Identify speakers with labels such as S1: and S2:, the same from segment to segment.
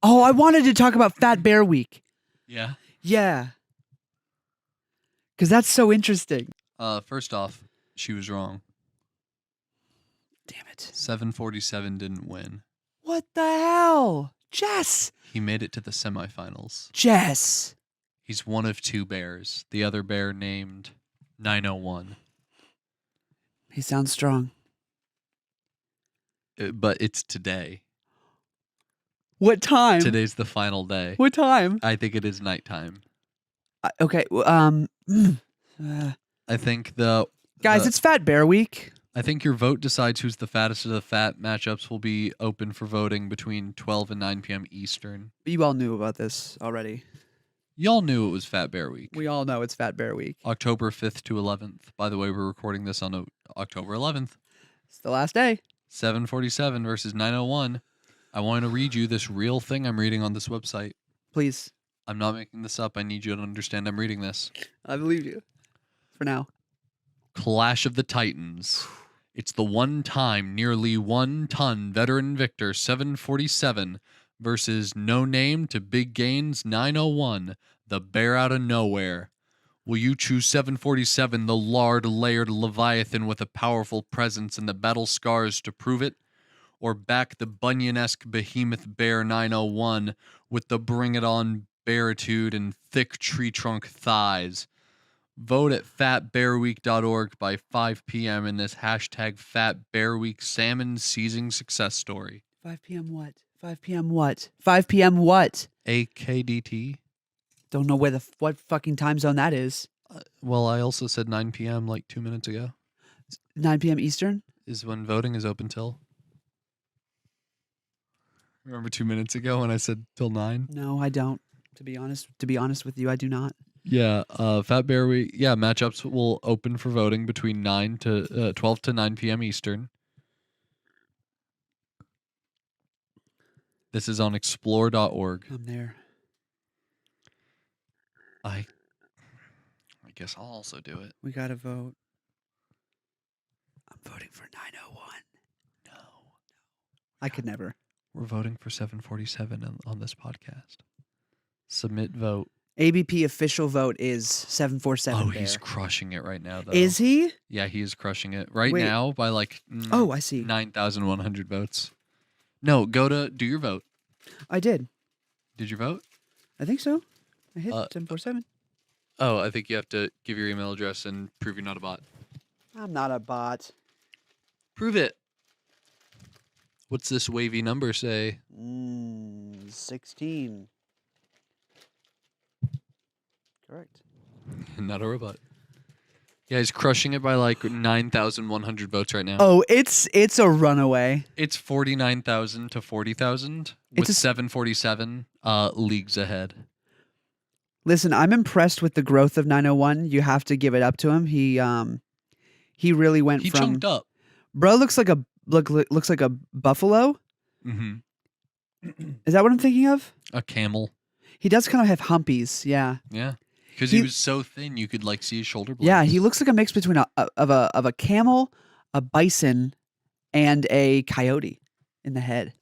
S1: Oh, I wanted to talk about Fat Bear Week.
S2: Yeah.
S1: Yeah. Because that's so interesting.
S2: First off, she was wrong.
S1: Damn it.
S2: 747 didn't win.
S1: What the hell? Jess.
S2: He made it to the semifinals.
S1: Jess.
S2: He's one of two bears. The other bear named 901.
S1: He sounds strong.
S2: But it's today.
S1: What time?
S2: Today's the final day.
S1: What time?
S2: I think it is nighttime.
S1: Okay.
S2: I think
S1: Guys, it's Fat Bear Week.
S2: I think your vote decides who's the fattest of the fat. Matchups will be open for voting between 12 and 9 p.m. Eastern.
S1: You all knew about this already.
S2: Y'all knew it was Fat Bear Week.
S1: We all know it's Fat Bear Week.
S2: October 5th to 11th. By the way, we're recording this on October 11th.
S1: It's the last day.
S2: 747 versus 901. I want to read you this real thing I'm reading on this website.
S1: Please.
S2: I'm not making this up. I need you to understand I'm reading this.
S1: I believe you. For now.
S2: Clash of the Titans. It's the one-time, nearly 1-ton veteran victor 747 versus no-name to big gains 901, the bear out of nowhere. Will you choose 747, the lard-layered leviathan with a powerful presence and the battle scars to prove it? Or back the Bunyan-esque behemoth bear 901 with the bring-it-on bearitude and thick tree trunk thighs? Vote at fatbearweek.org by 5 p.m. in this hashtag FatBearWeek salmon seizing success story.
S1: 5 p.m. what? 5 p.m. what? 5 p.m. what?
S2: AKDT?
S1: Don't know what fucking time zone that is.
S2: Well, I also said 9 p.m. like 2 minutes ago.
S1: 9 p.m. Eastern?
S2: Is when voting is open till. Remember 2 minutes ago when I said till 9?
S1: No, I don't. To be honest with you, I do not.
S2: Yeah, Fat Bear Week. Yeah, matchups will open for voting between 12 to 9 p.m. Eastern. This is on explore.org.
S1: I'm there.
S2: I guess I'll also do it.
S1: We gotta vote. I'm voting for 901.
S2: No.
S1: I could never.
S2: We're voting for 747 on this podcast. Submit vote.
S1: ABP official vote is 747.
S2: Oh, he's crushing it right now, though.
S1: Is he?
S2: Yeah, he is crushing it right
S1: Wait.
S2: now by like
S1: I see.
S2: 9,100 votes. No, go to do your vote.
S1: I did.
S2: Did you vote?
S1: I think so. I hit 747.
S2: Oh, I think you have to give your email address and prove you're not a bot.
S1: I'm not a bot.
S2: Prove it. What's this wavy number say?
S1: 16. Correct.
S2: Not a robot. Yeah, he's crushing it by like 9,100 votes right now.
S1: Oh, it's a runaway.
S2: It's 49,000 to 40,000 with 747 leagues ahead.
S1: Listen, I'm impressed with the growth of 901. You have to give it up to him. He really went
S2: He
S1: from
S2: chunked up.
S1: Bro looks like a buffalo.
S2: Mm-hmm.
S1: Is that what I'm thinking of?
S2: A camel.
S1: He does kind of have humpies, yeah.
S2: Yeah. Because he was so thin, you could like see his shoulder blades.
S1: Yeah, he looks like a mix between a camel, a bison, and a coyote in the head.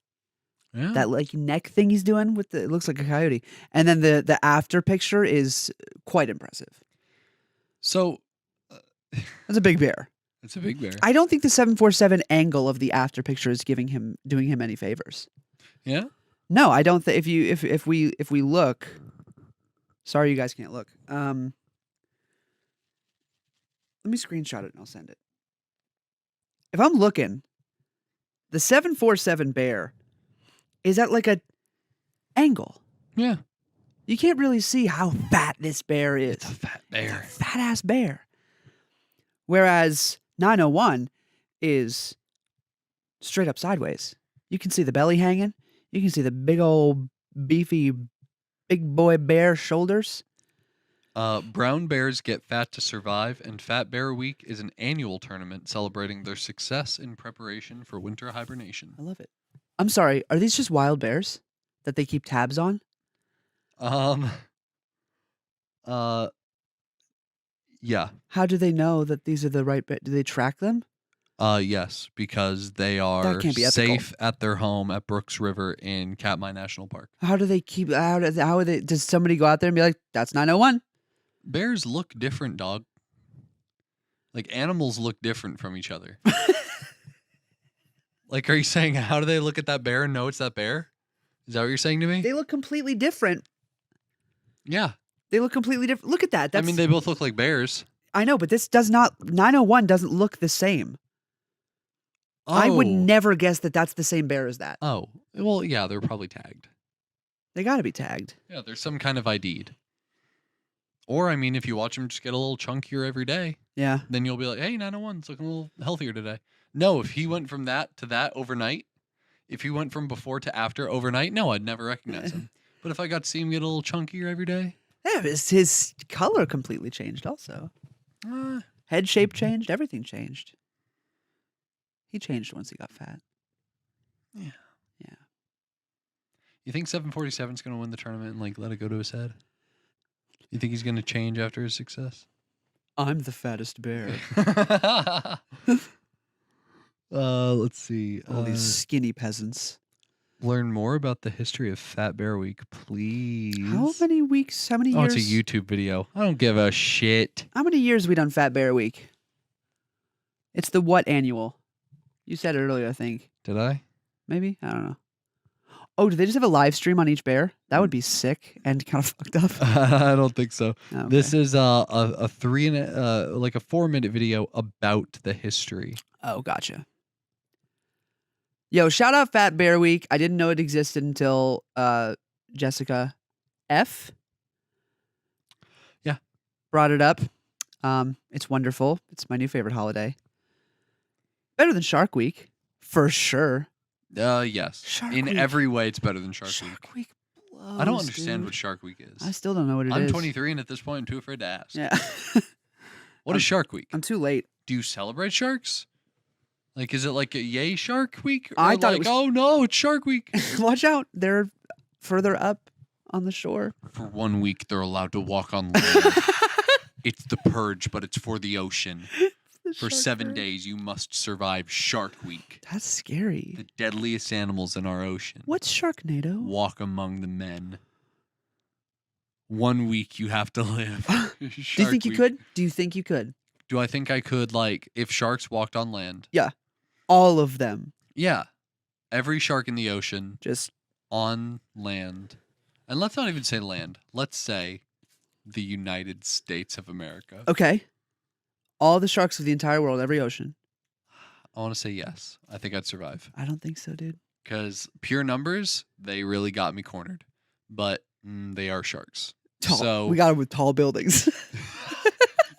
S2: Yeah.
S1: That like neck thing he's doing it looks like a coyote. And then the after picture is quite impressive.
S2: So
S1: That's a big bear.
S2: it's a big bear.
S1: I don't think the 747 angle of the after picture is doing him any favors.
S2: Yeah.
S1: No, I don't think if we look. Sorry, you guys can't look. Let me screenshot it and I'll send it. If I'm looking, the 747 bear is at like a angle.
S2: Yeah.
S1: You can't really see how fat this bear is.
S2: It's a fat bear.
S1: It's a fat ass bear. Whereas 901 is straight up sideways. You can see the belly hanging. You can see the big old beefy big boy bear shoulders.
S2: Brown bears get fat to survive, and Fat Bear Week is an annual tournament celebrating their success in preparation for winter hibernation.
S1: I love it. I'm sorry, are these just wild bears that they keep tabs on?
S2: Yeah.
S1: How do they know that these are the right bears? Do they track them?
S2: Yes, because they are
S1: can't be ethical.
S2: safe at their home at Brooks River in Katmai National Park.
S1: How do they keep? How are they? Does somebody go out there and be like, "That's 901"?
S2: Bears look different, dog. Like animals look different from each other. Like, are you saying how do they look at that bear and know it's that bear? Is that what you're saying to me?
S1: They look completely different.
S2: Yeah.
S1: They look completely different. Look at that.
S2: I mean, they both look like bears.
S1: I know, but this does not. 901 doesn't look the same.
S2: Oh.
S1: I would never guess that that's the same bear as that.
S2: Oh. Well, yeah, they're probably tagged.
S1: They got to be tagged.
S2: Yeah, there's some kind of ID'd. Or, I mean, if you watch them just get a little chunkier every day,
S1: Yeah.
S2: then you'll be like, hey, 901's looking a little healthier today. No, if he went from that to that overnight, if he went from before to after overnight, no, I'd never recognize him. But if I got to see him get a little chunkier every day.
S1: Yeah, his color completely changed also. Head shape changed. Everything changed. He changed once he got fat.
S2: Yeah.
S1: Yeah.
S2: You think 747's going to win the tournament and like let it go to his head? You think he's going to change after his success?
S1: I'm the fattest bear.
S2: Let's see.
S1: All these skinny peasants.
S2: Learn more about the history of Fat Bear Week, please.
S1: How many weeks? How many years?
S2: Oh, it's a YouTube video. I don't give a shit.
S1: How many years we done Fat Bear Week? It's the what annual? You said it earlier, I think.
S2: Did I?
S1: Maybe? I don't know. Oh, do they just have a live stream on each bear? That would be sick and kind of fucked up.
S2: I don't think so.
S1: Okay.
S2: This is a 4-minute video about the history.
S1: Oh, gotcha. Yo, shout out Fat Bear Week. I didn't know it existed until Jessica F.
S2: Yeah.
S1: Brought it up. It's wonderful. It's my new favorite holiday. Better than Shark Week, for sure.
S2: Yes.
S1: Shark
S2: In
S1: Week.
S2: every way, it's better than Shark Week.
S1: Shark Week blows,
S2: I don't understand
S1: dude.
S2: what Shark Week is.
S1: I still don't know what it is.
S2: I'm 23, and at this point, I'm too afraid to ask.
S1: Yeah.
S2: What is Shark Week?
S1: I'm too late.
S2: Do you celebrate sharks? Like, is it like a yay Shark Week? Or
S1: I thought it
S2: like,
S1: was-
S2: oh no, it's Shark Week.
S1: Watch out. They're further up on the shore.
S2: For 1 week, they're allowed to walk on land. It's the purge, but it's for the ocean. For 7 days, you must survive Shark Week.
S1: That's scary.
S2: The deadliest animals in our ocean.
S1: What's Sharknado?
S2: Walk among the men. 1 week you have to live.
S1: Do you think you could? Do you think you could?
S2: Do I think I could, like, if sharks walked on land?
S1: All of them.
S2: Yeah. Every shark in the ocean
S1: Just
S2: on land. And let's not even say land. Let's say the United States of America.
S1: okay. All the sharks of the entire world, every ocean.
S2: I want to say yes. I think I'd survive.
S1: I don't think so, dude.
S2: Because pure numbers, they really got me cornered. But they are sharks.
S1: Tall.
S2: So
S1: We got them with tall buildings.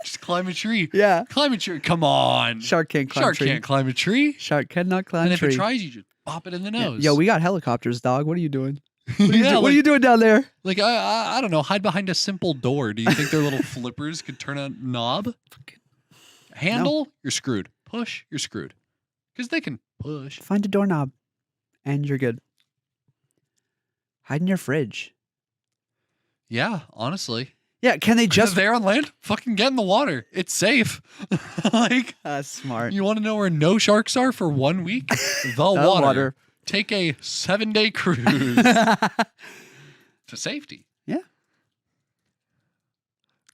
S2: just climb a tree.
S1: Yeah.
S2: Climb a tree. Come on.
S1: Shark can't climb
S2: Shark
S1: a tree.
S2: can't climb a tree.
S1: Shark cannot climb
S2: And
S1: a
S2: if
S1: tree.
S2: it tries, you just pop it in the
S1: Yeah.
S2: nose.
S1: Yo, we got helicopters, dog. What are you doing?
S2: yeah,
S1: What are you doing down there?
S2: like I don't know. Hide behind a simple door. Do you think their little flippers could turn a knob? Handle, you're screwed. Push, you're screwed. Because they can push.
S1: Find a doorknob, and you're good. Hide in your fridge.
S2: Yeah, honestly.
S1: Yeah, can they
S2: Just
S1: just...
S2: there on land, fucking get in the water. It's safe. Like,
S1: That's smart.
S2: you want to know where no sharks are for 1 week? The water. Take a 7-day cruise to safety.
S1: Yeah.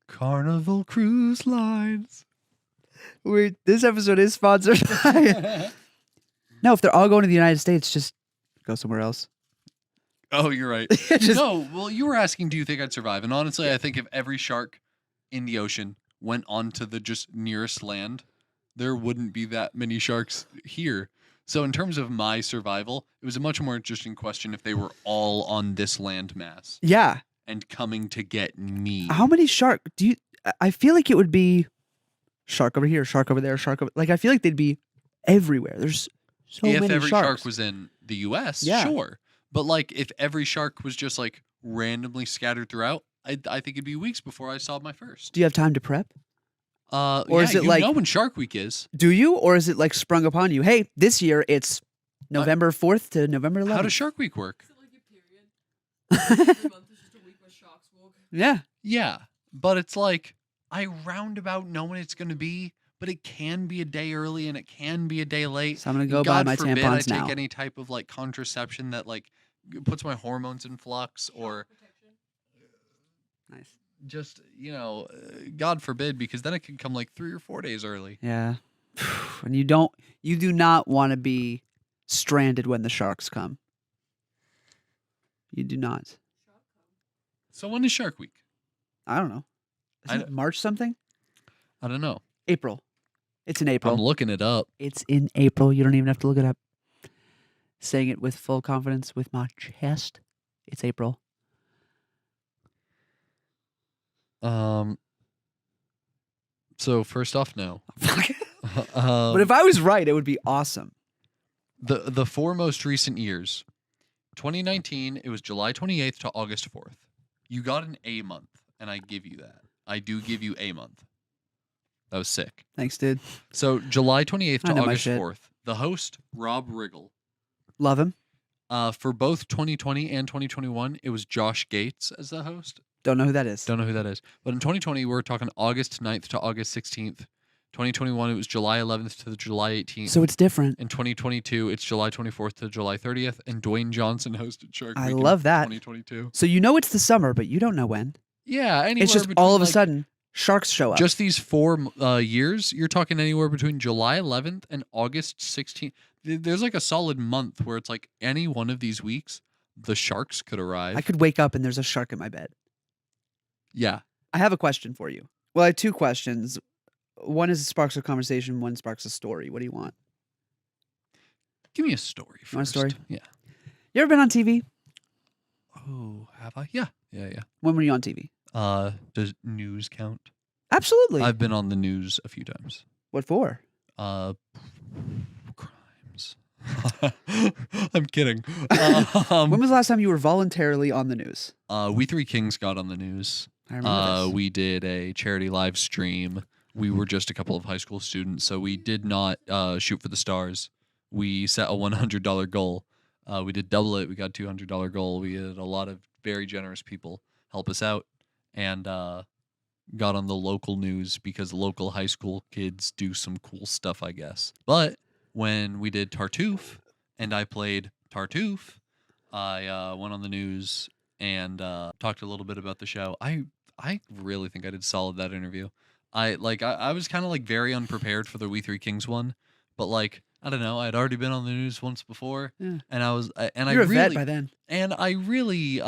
S2: Carnival Cruise Lines.
S1: This episode is sponsored by... No, if they're all going to the United States, just go somewhere else.
S2: Oh, you're right.
S1: Just-
S2: No, well, you were asking, do you think I'd survive? And honestly, I think if every shark in the ocean went onto the just nearest land, there wouldn't be that many sharks here. So in terms of my survival, it was a much more interesting question if they were all on this land mass
S1: Yeah.
S2: and coming to get me.
S1: How many shark do you... I feel like it would be shark over here, shark over there, shark over... Like, I feel like they'd be everywhere. There's so
S2: if
S1: many
S2: every
S1: sharks.
S2: shark was in the U.S.,
S1: Yeah.
S2: sure. But like if every shark was just like randomly scattered throughout, I think it'd be weeks before I saw my first.
S1: Do you have time to prep?
S2: Or
S1: Or is it
S2: you
S1: like-
S2: know when Shark Week is?
S1: Do you? Or is it like sprung upon you? Hey, this year it's November 4th to November 11th.
S2: How does Shark Week work?
S3: Is it like a period? Every month is just a week where sharks walk.
S1: Yeah.
S2: Yeah, but it's like I roundabout know when it's going to be, but it can be a day early and it can be a day late.
S1: So I'm gonna go
S2: And
S1: buy
S2: God
S1: my
S2: forbid I
S1: tampons
S2: take
S1: now.
S2: any type of like contraception that like puts my hormones in flux, or
S1: Nice.
S2: just God forbid, because then it can come like 3 or 4 days early.
S1: Yeah. And you do not want to be stranded when the sharks come. You do not.
S2: So when is Shark Week?
S1: I don't know. Isn't it March something?
S2: I don't know.
S1: April. It's in
S2: I'm
S1: April.
S2: looking it up.
S1: It's in April. You don't even have to look it up. Saying it with full confidence with my chest. It's April.
S2: So first off, no.
S1: But if I was right, it would be awesome.
S2: The 4 most recent years, 2019, it was July 28th to August 4th. You got an A month, and I give you that. I do give you A month. That was sick.
S1: Thanks, dude.
S2: So July 28th
S1: I
S2: to
S1: know my
S2: August
S1: shit.
S2: 4th. The host, Rob Riggle.
S1: Love him.
S2: For both 2020 and 2021, it was Josh Gates as the host.
S1: Don't know who that is.
S2: Don't know who that is. But in 2020, we're talking August 9th to August 16th. 2021, it was July 11th to July 18th.
S1: So it's different.
S2: In 2022, it's July 24th to July 30th, and Dwayne Johnson hosted Shark
S1: I
S2: Week
S1: love
S2: in
S1: that.
S2: 2022.
S1: So you know it's the summer, but you don't know when.
S2: Yeah, anywhere
S1: It's just
S2: between,
S1: all of a
S2: like,
S1: sudden sharks show up.
S2: just these 4 years, you're talking anywhere between July 11th and August 16th. There's like a solid month where it's like any one of these weeks, the sharks could arrive.
S1: I could wake up and there's a shark in my bed.
S2: Yeah.
S1: I have a question for you. Well, I have 2 questions. One is sparks a conversation, one sparks a story. What do you want?
S2: Give me a story first.
S1: You want a story?
S2: Yeah.
S1: You ever been on TV?
S2: Oh, have I? Yeah. Yeah.
S1: When were you on TV?
S2: Does news count?
S1: Absolutely.
S2: I've been on the news a few times.
S1: What for?
S2: Crimes. I'm kidding.
S1: When was the last time you were voluntarily on the news?
S2: We Three Kings got on the news.
S1: I remember this.
S2: We did a charity live stream. We were just a couple of high school students, so we did not shoot for the stars. We set a $100 goal. We did double it. We got a $200 goal. We had a lot of very generous people help us out, and got on the local news because local high school kids do some cool stuff, I guess. But when we did Tartuffe and I played Tartuffe, I went on the news and talked a little bit about the show. I really think I did solid that interview. I was kind of like very unprepared for the We Three Kings one, but like I don't know, I had already been on the news once before,
S1: Yeah.
S2: and
S1: You're a vet by then.
S2: and I really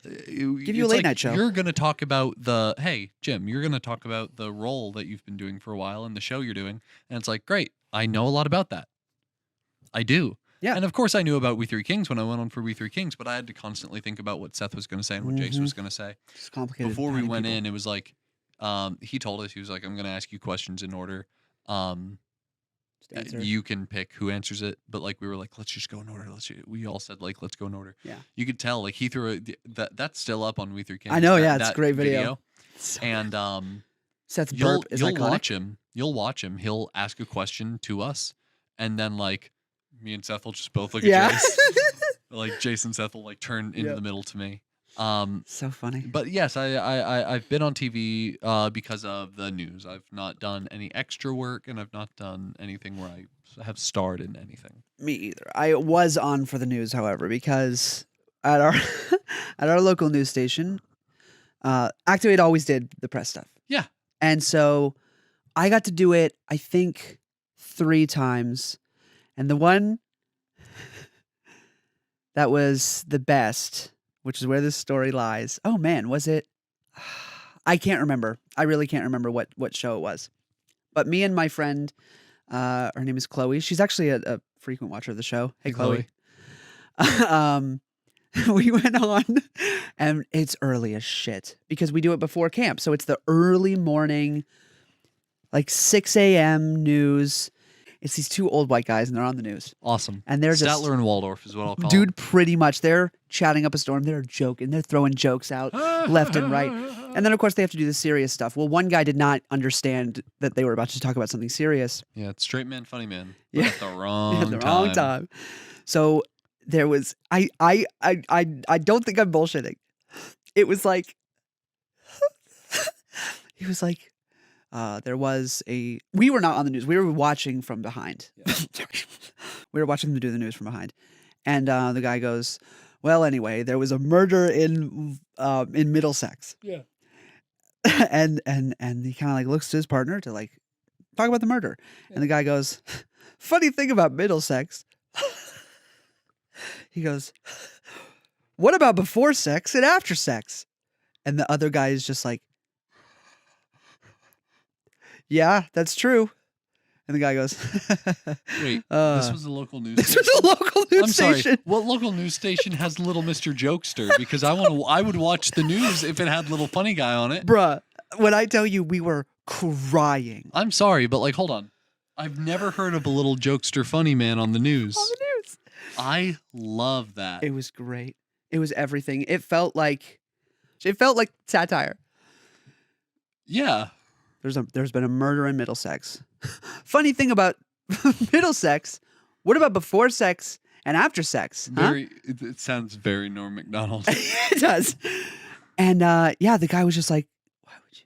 S1: Give you a late night show.
S2: You're gonna talk about hey Jim, you're gonna talk about the role that you've been doing for a while and the show you're doing, and it's like great, I know a lot about that. I do.
S1: Yeah.
S2: And of course I knew about We Three Kings when I went on for We Three Kings, but I had to constantly think about what Seth was gonna say and what Jace was gonna say.
S1: It's complicated.
S2: Before we
S1: Hiding
S2: went
S1: people.
S2: in, it was like he told us, he was like, I'm gonna ask you questions in order.
S1: Just answer.
S2: You can pick who answers it, but like we were like, let's just go in order. We all said like, let's go in order.
S1: Yeah.
S2: You could tell like he threw that's still up on We Three Kings.
S1: I know,
S2: that-
S1: yeah, it's a
S2: that
S1: great video.
S2: And
S1: Seth's
S2: you'll
S1: burp is
S2: you'll
S1: iconic.
S2: watch him. You'll watch him. He'll ask a question to us, and then like me and Seth will just both look
S1: Yeah.
S2: at Jace. Like Jason Seth will like turn into
S1: Yep.
S2: the middle to me.
S1: So funny.
S2: But yes, I've been on TV because of the news. I've not done any extra work, and I've not done anything where I have starred in anything.
S1: Me either. I was on for the news, however, because at our at our local news station, Activate always did the press stuff.
S2: Yeah.
S1: And so I got to do it, I think, 3 times. And the one that was the best, which is where this story lies. Oh man, was it? I can't remember. I really can't remember what show it was. But me and my friend, her name is Chloe. She's actually a frequent watcher of the show. Hey,
S2: Hey,
S1: Chloe. We went on, and it's early as shit because we do it before camp. So it's the early morning, like 6 a.m. news. It's these 2 old white guys, and they're on the news.
S2: Awesome.
S1: And they're just
S2: Statler and Waldorf is what I'll call
S1: dude, pretty much. They're chatting up a storm. They're joking. They're throwing jokes out left and right. And then, of course, they have to do the serious stuff. Well, one guy did not understand that they were about to talk about something serious.
S2: Yeah, it's straight man, funny man. But
S1: Yeah.
S2: at the wrong
S1: At the wrong time. So there was I don't think I'm bullshitting. It was like he was like, there was we were not on the news. We were watching from behind.
S2: Yeah.
S1: We were watching them do the news from behind. And the guy goes, well, anyway, there was a murder in Middlesex.
S2: Yeah.
S1: and he kind of like looks to his partner to like talk about the murder. And the guy goes, funny thing about Middlesex. He goes, what about before sex and after sex? And the other guy is just like, yeah, that's true. And the guy goes,
S2: Wait, this was a local news
S1: this
S2: station?
S1: was a local news
S2: I'm sorry.
S1: station.
S2: What local news station has Little Mr. Jokester? Because I would watch the news if it had Little Funny Guy on it.
S1: Bruh, when I tell you we were crying.
S2: I'm sorry, but like, hold on. I've never heard of a Little Jokester Funny Man on the news.
S1: On the news.
S2: I love that.
S1: It was great. It was everything. It felt like satire.
S2: Yeah.
S1: There's been a murder in Middlesex. Funny thing about Middlesex, what about before sex and after sex? Huh?
S2: It sounds very Norm Macdonald.
S1: It does. And yeah, the guy was just like, why would you?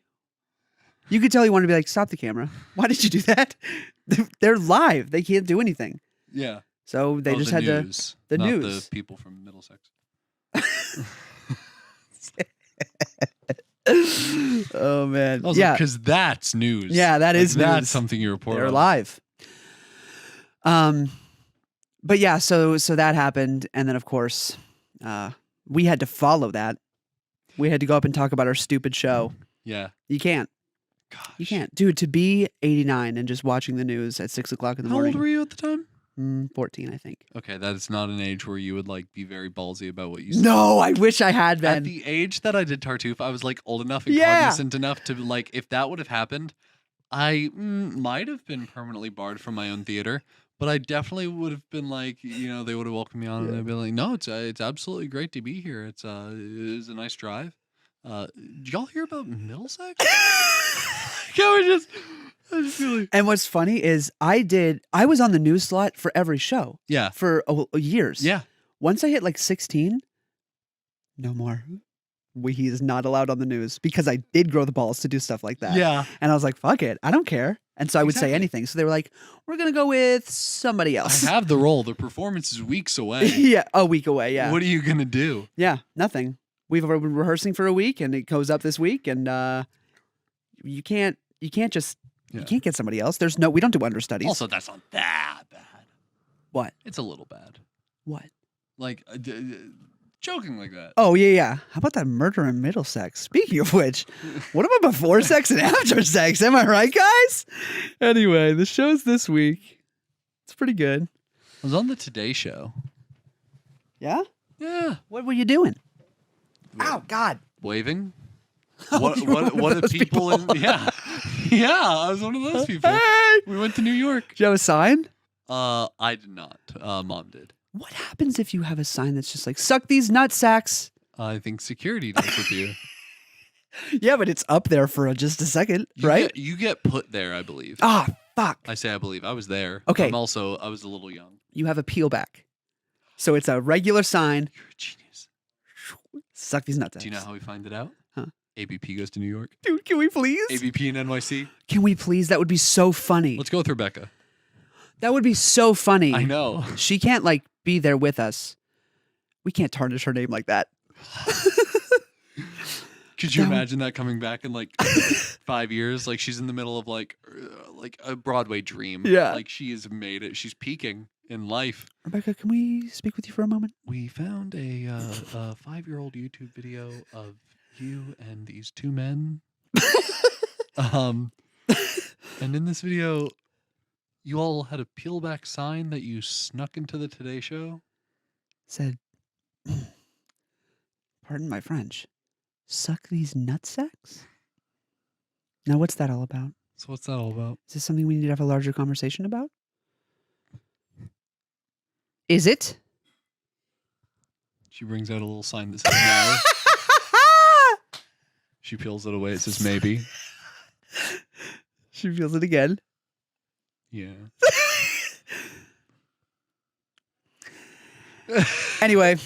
S1: You could tell he wanted to be like, stop the camera. Why did you do that? They're live. They can't do anything.
S2: Yeah.
S1: So they just had
S2: news,
S1: the
S2: not
S1: news.
S2: the people from Middlesex.
S1: Oh man.
S2: Yeah, because that's news.
S1: Yeah, that is
S2: That's
S1: news.
S2: something you report.
S1: They're
S2: on.
S1: live. But yeah, so that happened, and then of course, we had to follow that. We had to go up and talk about our stupid show.
S2: Yeah.
S1: You can't.
S2: Gosh.
S1: You can't, dude. To be 89 and just watching the news at 6 o'clock in the
S2: How
S1: morning.
S2: old were you at the time?
S1: 14, I think.
S2: Okay, that is not an age where you would like be very ballsy about what you said.
S1: No, I wish I had been.
S2: At the age that I did Tartuffe, I was like old enough and
S1: Yeah.
S2: cognizant enough to like, if that would have happened, I might have been permanently barred from my own theater. But I definitely would have been like, they would have welcomed me on, and I'd be like, no, it's absolutely great to be here. It is a nice drive. Did y'all hear about Middlesex? I just feel like,
S1: And what's funny is I was on the news slot for every show
S2: yeah,
S1: for years.
S2: yeah.
S1: Once I hit like 16, no more. He is not allowed on the news because I did grow the balls to do stuff like that.
S2: Yeah.
S1: And I was like, fuck it. I don't care. And so I would say
S2: Exactly.
S1: anything. So they were like, we're going to go with somebody else.
S2: I have the role. The performance is weeks away.
S1: Yeah. A week away. Yeah.
S2: What are you going to do?
S1: Yeah. Nothing. We've been rehearsing for a week and it goes up this week. And you can't just,
S2: Yeah.
S1: you can't get somebody else. We don't do understudies.
S2: Also, that's not that bad.
S1: What?
S2: It's a little bad.
S1: What?
S2: Like, joking like that.
S1: Oh, yeah, yeah. How about that murder in Middlesex? Speaking of which, what about before sex and after sex? Am I right, guys? Anyway, the show's this week. It's pretty good.
S2: I was on the Today Show.
S1: Yeah?
S2: Yeah.
S1: What were you doing? Oh, God.
S2: Waving.
S1: Oh,
S2: What
S1: you were one
S2: what
S1: of
S2: do
S1: those
S2: people in, yeah. Yeah, I was one of those people.
S1: Hey!
S2: We went to New York.
S1: Do you have a sign?
S2: I did not. Mom did.
S1: What happens if you have a sign that's just like, suck these nut sacks?
S2: I think security does with you.
S1: Yeah, but it's up there for just a second,
S2: You
S1: right?
S2: you get put there, I believe.
S1: Ah, fuck.
S2: I say I believe. I was there.
S1: Okay.
S2: I was a little young.
S1: You have a peel back. So it's a regular sign.
S2: You're a genius.
S1: Suck these nut sacks.
S2: Do you know how we find it out?
S1: Huh?
S2: ABP goes to New York.
S1: Dude, can we please?
S2: ABP and NYC.
S1: Can we please? That would be so funny.
S2: Let's go with Rebecca.
S1: That would be so funny.
S2: I know.
S1: She can't like be there with us. We can't tarnish her name like that.
S2: Could you
S1: That would-
S2: imagine that coming back in like 5 years? Like she's in the middle of like a Broadway dream.
S1: Yeah.
S2: Like she has made it. She's peaking in life.
S1: Rebecca, can we speak with you for a moment?
S2: We found a 5-year-old YouTube video of you and these two men. And in this video, you all had a peel back sign that you snuck into the Today Show.
S1: Said, pardon my French, suck these nut sacks? Now, what's that all about?
S2: So what's that all about?
S1: Is this something we need to have a larger conversation about? Is it?
S2: She brings out a little sign that says no. She peels it away. It says maybe.
S1: She feels it again.
S2: Yeah.
S1: Anyway,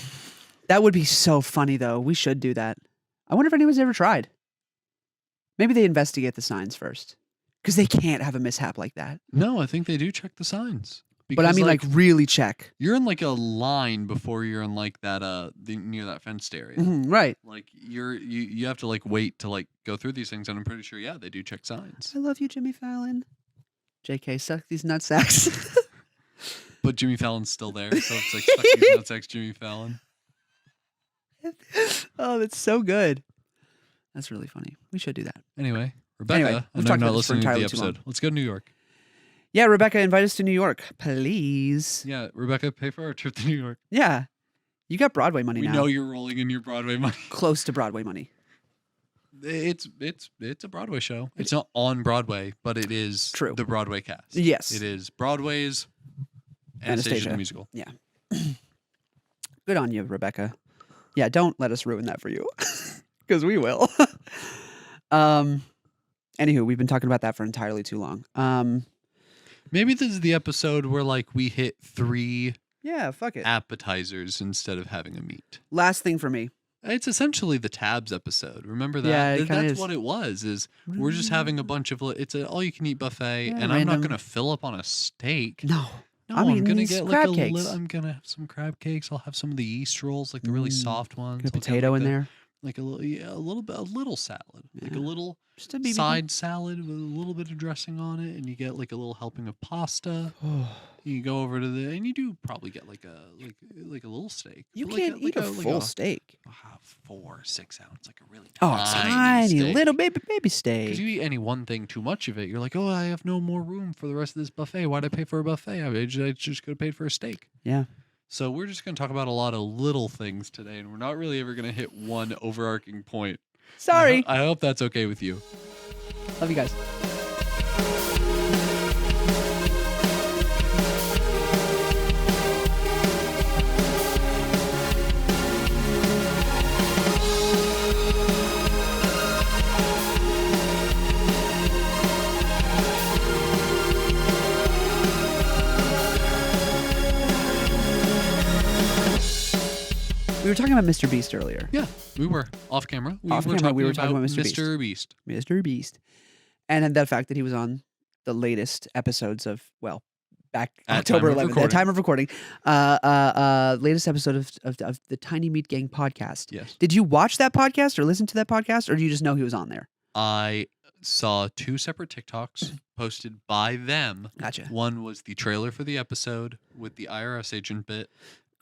S1: that would be so funny, though. We should do that. I wonder if anyone's ever tried. Maybe they investigate the signs first. Because they can't have a mishap like that.
S2: No, I think they do check the signs.
S1: But I
S2: Because,
S1: mean, like really check.
S2: you're in like a line before you're in like that near that fenced area.
S1: Right.
S2: Like you have to like wait to like go through these things, and I'm pretty sure they do check signs.
S1: I love you, Jimmy Fallon. JK, suck these nutsacks.
S2: But Jimmy Fallon's still there, so it's like suck these nutsacks, Jimmy Fallon.
S1: Oh, that's so good. That's really funny. We should do that.
S2: Anyway, Rebecca,
S1: Anyway,
S2: I
S1: we've
S2: know
S1: talked
S2: you're
S1: about
S2: not
S1: this for
S2: listening to the
S1: entirely too long.
S2: episode. Let's go to New York.
S1: Yeah, Rebecca, invite us to New York, please.
S2: Yeah, Rebecca, pay for our trip to New York.
S1: Yeah. You got Broadway money
S2: We
S1: now.
S2: know you're rolling in your Broadway money.
S1: Close to Broadway money.
S2: It's a Broadway show. It's not on Broadway, but it is
S1: True.
S2: the Broadway cast.
S1: Yes.
S2: It is Broadway's Anastasia the musical.
S1: Yeah. Good on you, Rebecca. Yeah, don't let us ruin that for you. Because we will. Anywho, we've been talking about that for entirely too long.
S2: Maybe this is the episode where like we hit 3
S1: Yeah, fuck it.
S2: appetizers instead of having a meat.
S1: Last thing for me.
S2: It's essentially the tabs episode. Remember that?
S1: Yeah, it kinda
S2: That's
S1: is.
S2: what it was. Is we're just having a bunch of it's an all-you-can-eat buffet,
S1: Yeah,
S2: and I'm not
S1: random.
S2: gonna fill up on a steak.
S1: No.
S2: No,
S1: I mean,
S2: I'm gonna
S1: these
S2: get
S1: crab
S2: like
S1: cakes.
S2: I'm gonna have some crab cakes. I'll have some of the yeast rolls, like the really soft ones.
S1: Get a
S2: I'll get,
S1: potato
S2: like,
S1: in there.
S2: like a little salad, like a
S1: Yeah.
S2: little
S1: Just a BB.
S2: side salad with a little bit of dressing on it, and you get like a little helping of pasta. You go over to and you do probably get like a little steak.
S1: You
S2: But
S1: can't eat a full steak.
S2: 4 6 ounce, like a really
S1: Oh, tiny
S2: steak.
S1: little baby
S2: Because
S1: steak.
S2: you eat any one thing too much of it, you're like, oh, I have no more room for the rest of this buffet. Why'd I pay for a buffet? I just could have paid for a steak.
S1: Yeah.
S2: So we're just going to talk about a lot of little things today, and we're not really ever going to hit one overarching point.
S1: Sorry.
S2: I hope that's okay with you.
S1: Love you guys. We were talking about Mr. Beast earlier.
S2: Yeah, we were off camera. We were talking about
S1: Mr.
S2: Beast.
S1: Mr. Beast. And the fact that he was on the latest episodes of, well, back
S2: At
S1: October
S2: time of
S1: 11th, at time of recording, latest episode of the Tiny Meat Gang podcast.
S2: Yes.
S1: Did you watch that podcast or listen to that podcast, or do you just know he was on there?
S2: I saw 2 separate TikToks posted by them.
S1: Gotcha.
S2: One was the trailer for the episode with the IRS agent bit.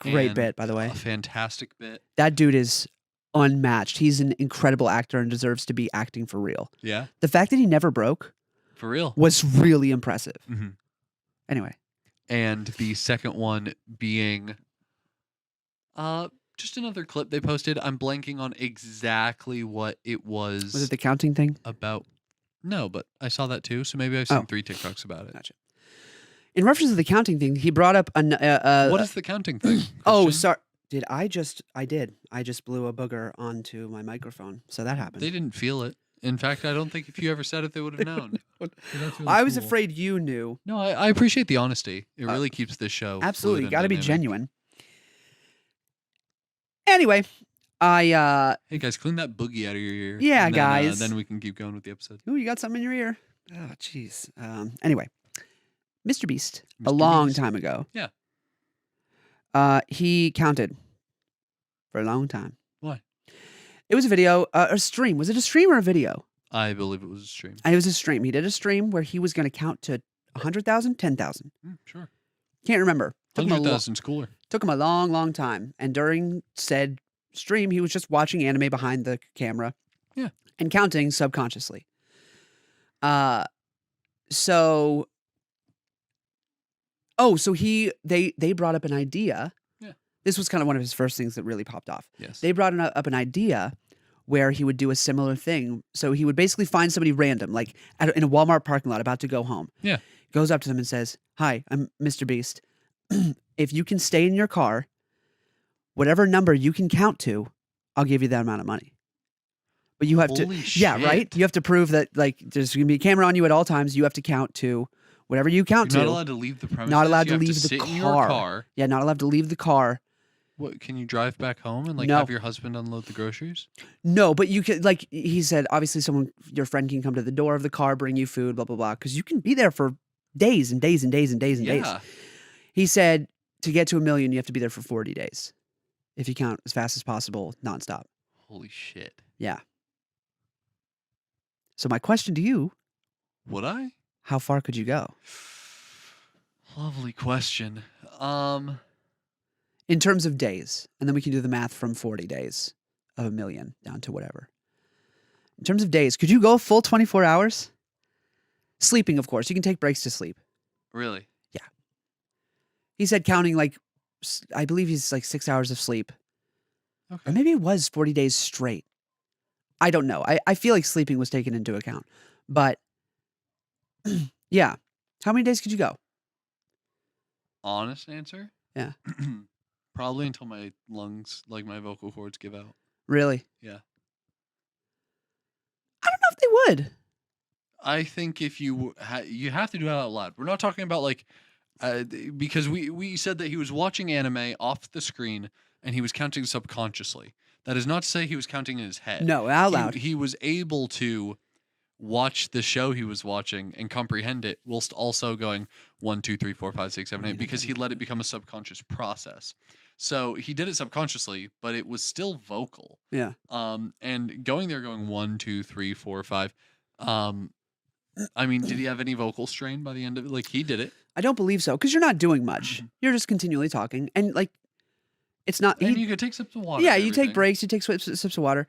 S1: Great
S2: and
S1: bit, by the way.
S2: A fantastic bit.
S1: That dude is unmatched. He's an incredible actor and deserves to be acting for real.
S2: Yeah,
S1: The fact that he never broke
S2: for real.
S1: was really impressive.
S2: Mm-hmm.
S1: Anyway.
S2: And the second one being just another clip they posted. I'm blanking on exactly what it was.
S1: Was it the counting thing?
S2: About? No, but I saw that too. So maybe I've seen
S1: Oh.
S2: 3 TikToks about it.
S1: Gotcha. In reference to the counting thing, he brought up
S2: What is the counting thing?
S1: Oh,
S2: Christian?
S1: sorry. I did. I just blew a booger onto my microphone. So that happened.
S2: They didn't feel it. In fact, I don't think if you ever said it, they would have known.
S1: I was afraid you knew.
S2: No, I appreciate the honesty. It really keeps this show.
S1: Absolutely.
S2: fluid
S1: Got to
S2: and
S1: be
S2: dynamic.
S1: genuine. Anyway, I
S2: Hey guys, clean that boogie out of your ear.
S1: Yeah,
S2: and
S1: guys.
S2: Then we can keep going with the episode.
S1: ooh, you got something in your ear. Oh, jeez. Anyway, Mr. Beast, a
S2: Mr.
S1: long
S2: Beast.
S1: time ago.
S2: Yeah.
S1: He counted for a long time.
S2: Why?
S1: It was a video, a stream. Was it a stream or a video?
S2: I believe it was a stream.
S1: It was a stream. He did a stream where he was going to count to 100,000, 10,000.
S2: Sure.
S1: Can't remember. Took him a
S2: 100,000's cooler.
S1: Took him a long, long time. And during said stream, he was just watching anime behind the camera.
S2: Yeah.
S1: And counting subconsciously. So they brought up an idea.
S2: Yeah.
S1: This was kind of one of his first things that really popped off.
S2: Yes.
S1: They brought up an idea where he would do a similar thing. So he would basically find somebody random, like in a Walmart parking lot about to go home.
S2: Yeah.
S1: Goes up to them and says, "Hi, I'm Mr. Beast. If you can stay in your car, whatever number you can count to, I'll give you that amount of money. But you have
S2: Holy
S1: to, yeah, right?
S2: shit.
S1: You have to prove that, like, there's going to be a camera on you at all times. You have to count to whatever you count
S2: You're
S1: to.
S2: not allowed to leave the premises.
S1: Not allowed
S2: You
S1: to
S2: have
S1: leave the
S2: sit in
S1: car.
S2: your car.
S1: Yeah, not allowed to leave the car.
S2: What, can you drive back home and like
S1: No.
S2: have your husband unload the groceries?
S1: No, but you could, like he said, obviously your friend can come to the door of the car, bring you food, blah, blah, blah, because you can be there for days and days and days and days and days.
S2: Yeah.
S1: He said to get to 1 million, you have to be there for 40 days. If you count as fast as possible, nonstop.
S2: Holy shit.
S1: Yeah. So my question to you,
S2: Would I?
S1: how far could you go?
S2: Lovely question.
S1: In terms of days, and then we can do the math from 40 days of 1 million down to whatever. In terms of days, could you go full 24 hours? Sleeping, of course. You can take breaks to sleep.
S2: Really?
S1: He said counting like, I believe he's like 6 hours of sleep.
S2: Okay.
S1: Or maybe it was 40 days straight. I don't know. I feel like sleeping was taken into account. But yeah. How many days could you go?
S2: Honest answer?
S1: Yeah.
S2: Probably until my lungs, like my vocal cords give out.
S1: Really?
S2: Yeah.
S1: I don't know if they would.
S2: I think if you you have to do it out loud. We're not talking about like because we said that he was watching anime off the screen and he was counting subconsciously. That is not to say he was counting in his head.
S1: No, out loud.
S2: He was able to watch the show he was watching and comprehend it whilst also going 1, 2, 3, 4, 5, 6, 7, 8 because he let it become a subconscious process. So he did it subconsciously, but it was still vocal.
S1: Yeah.
S2: And going 1, 2, 3, 4, 5. I mean, did he have any vocal strain by the end of it? Like he did it.
S1: I don't believe so, because you're not doing much. You're just continually talking. And like, it's not.
S2: And you could take sips of water.
S1: Yeah,
S2: and
S1: you take
S2: everything.
S1: breaks, you take sips of water.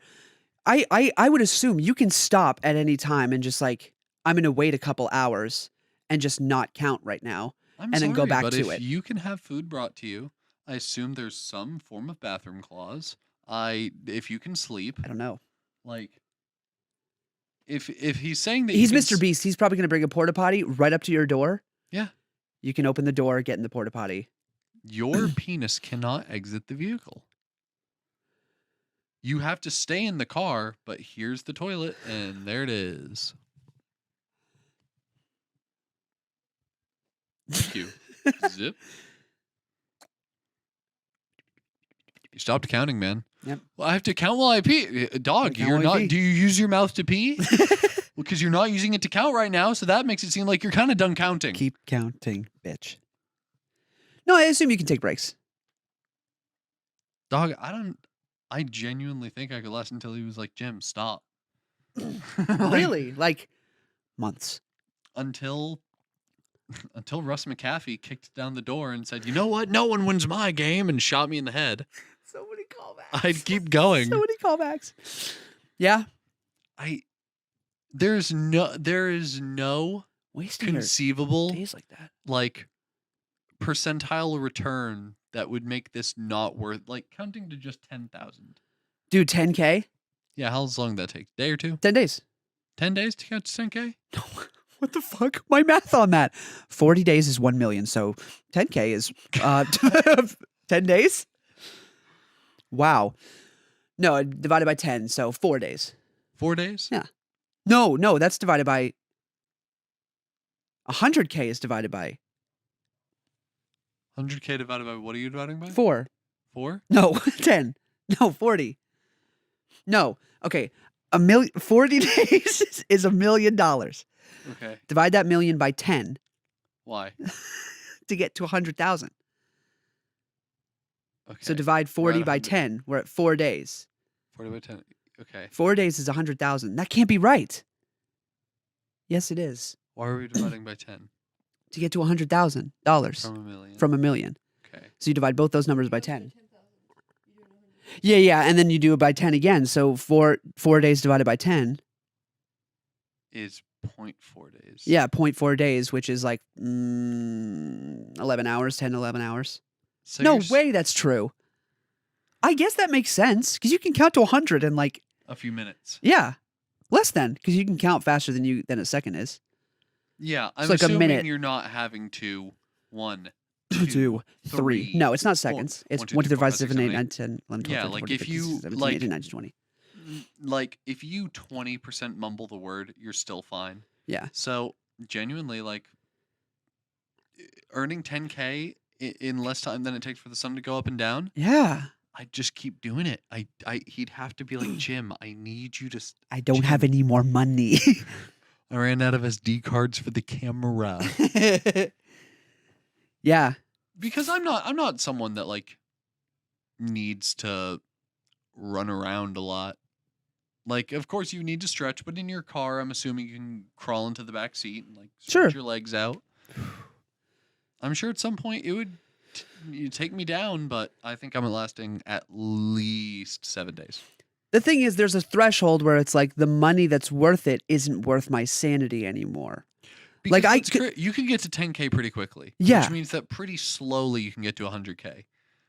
S1: I would assume you can stop at any time and just like, I'm going to wait a couple hours and just not count right now.
S2: I'm
S1: and then go
S2: sorry,
S1: back
S2: but
S1: to
S2: if
S1: it.
S2: you can have food brought to you, I assume there's some form of bathroom clause. If you can sleep,
S1: I don't know.
S2: like if he's saying that
S1: He's
S2: you can
S1: Mr. Beast. He's probably going to bring a porta potty right up to your door.
S2: Yeah.
S1: You can open the door, get in the porta potty.
S2: Your penis cannot exit the vehicle. You have to stay in the car, but here's the toilet, and there it is. Thank you. Zip. You stopped counting, man.
S1: Yep.
S2: Well, I have to count while I pee. Dog,
S1: Count
S2: you're
S1: while you
S2: not.
S1: pee.
S2: Do you use your mouth to pee? Because you're not using it to count right now, so that makes it seem like you're kind of done counting.
S1: Keep counting, bitch. No, I assume you can take breaks.
S2: Dog, I genuinely think I could last until he was like, Jim, stop.
S1: Really? Like months.
S2: Until Russ McAfee kicked down the door and said, you know what? No one wins my game, and shot me in the head.
S1: So many callbacks.
S2: I'd keep going.
S1: So many callbacks. Yeah.
S2: There is no
S1: Wasting your
S2: conceivable
S1: days like that.
S2: like percentile return that would make this not worth like counting to just 10,000.
S1: Dude, 10K?
S2: Yeah, how long did that take? Day or two?
S1: 10 days.
S2: 10 days to count to 10K?
S1: No. What the fuck? My math on that. 40 days is 1 million. So 10K is 10 days? Wow. No, divided by 10. So 4 days.
S2: 4 days?
S1: Yeah. No, that's divided by 100K is divided by
S2: 100K divided by what are you dividing by?
S1: 4.
S2: 4?
S1: No, 10. No, 40. No. Okay. 40 days is $1 million.
S2: Okay.
S1: Divide that million by 10
S2: Why?
S1: to get to 100,000.
S2: Okay.
S1: So divide 40
S2: at
S1: by
S2: 100.
S1: 10. We're at 4 days.
S2: 40 by 10. Okay.
S1: 4 days is 100,000. That can't be right. Yes, it is.
S2: Why are we dividing by 10?
S1: To get to $100,000
S2: From a million.
S1: from $1 million.
S2: Okay.
S1: So you divide both those numbers by 10. Yeah, and then you do it by 10 again. So 4 days divided by 10.
S2: Is 0.4 days.
S1: Yeah, 0.4 days, which is like 11 hours, 10, 11 hours.
S2: So
S1: No
S2: you're s-
S1: way that's true. I guess that makes sense because you can count to 100 in like,
S2: A few minutes.
S1: yeah, less than because you can count faster than a second is.
S2: Yeah, I'm
S1: like a
S2: assuming
S1: minute.
S2: you're not having to 1,
S1: 2, 3. No, it's not
S2: 4.
S1: seconds. It's
S2: 1, 2,
S1: 1, 2, 3,
S2: 3,
S1: 5,
S2: 4,
S1: 7, 8,
S2: 8.
S1: 9, 10, 11, 12,
S2: Yeah,
S1: 13,
S2: like
S1: 14,
S2: if
S1: 15,
S2: you,
S1: 16, 17,
S2: like-
S1: 18, 19, 20.
S2: Like if you 20% mumble the word, you're still fine.
S1: Yeah.
S2: So genuinely, like earning 10K in less time than it takes for the sun to go up and down,
S1: Yeah.
S2: I'd just keep doing it. He'd have to be like, Jim, I need you to.
S1: I don't have any more money.
S2: I ran out of SD cards for the camera
S1: Yeah.
S2: because I'm not someone that like needs to run around a lot. Like, of course, you need to stretch, but in your car, I'm assuming you can crawl into the back seat and like stretch
S1: Sure.
S2: your legs out. I'm sure at some point it would take me down, but I think I'm lasting at least 7 days.
S1: The thing is, there's a threshold where it's like the money that's worth it isn't worth my sanity anymore.
S2: Because
S1: Like,
S2: you can get to 10K pretty quickly.
S1: Yeah.
S2: Which means that pretty slowly you can get to 100K.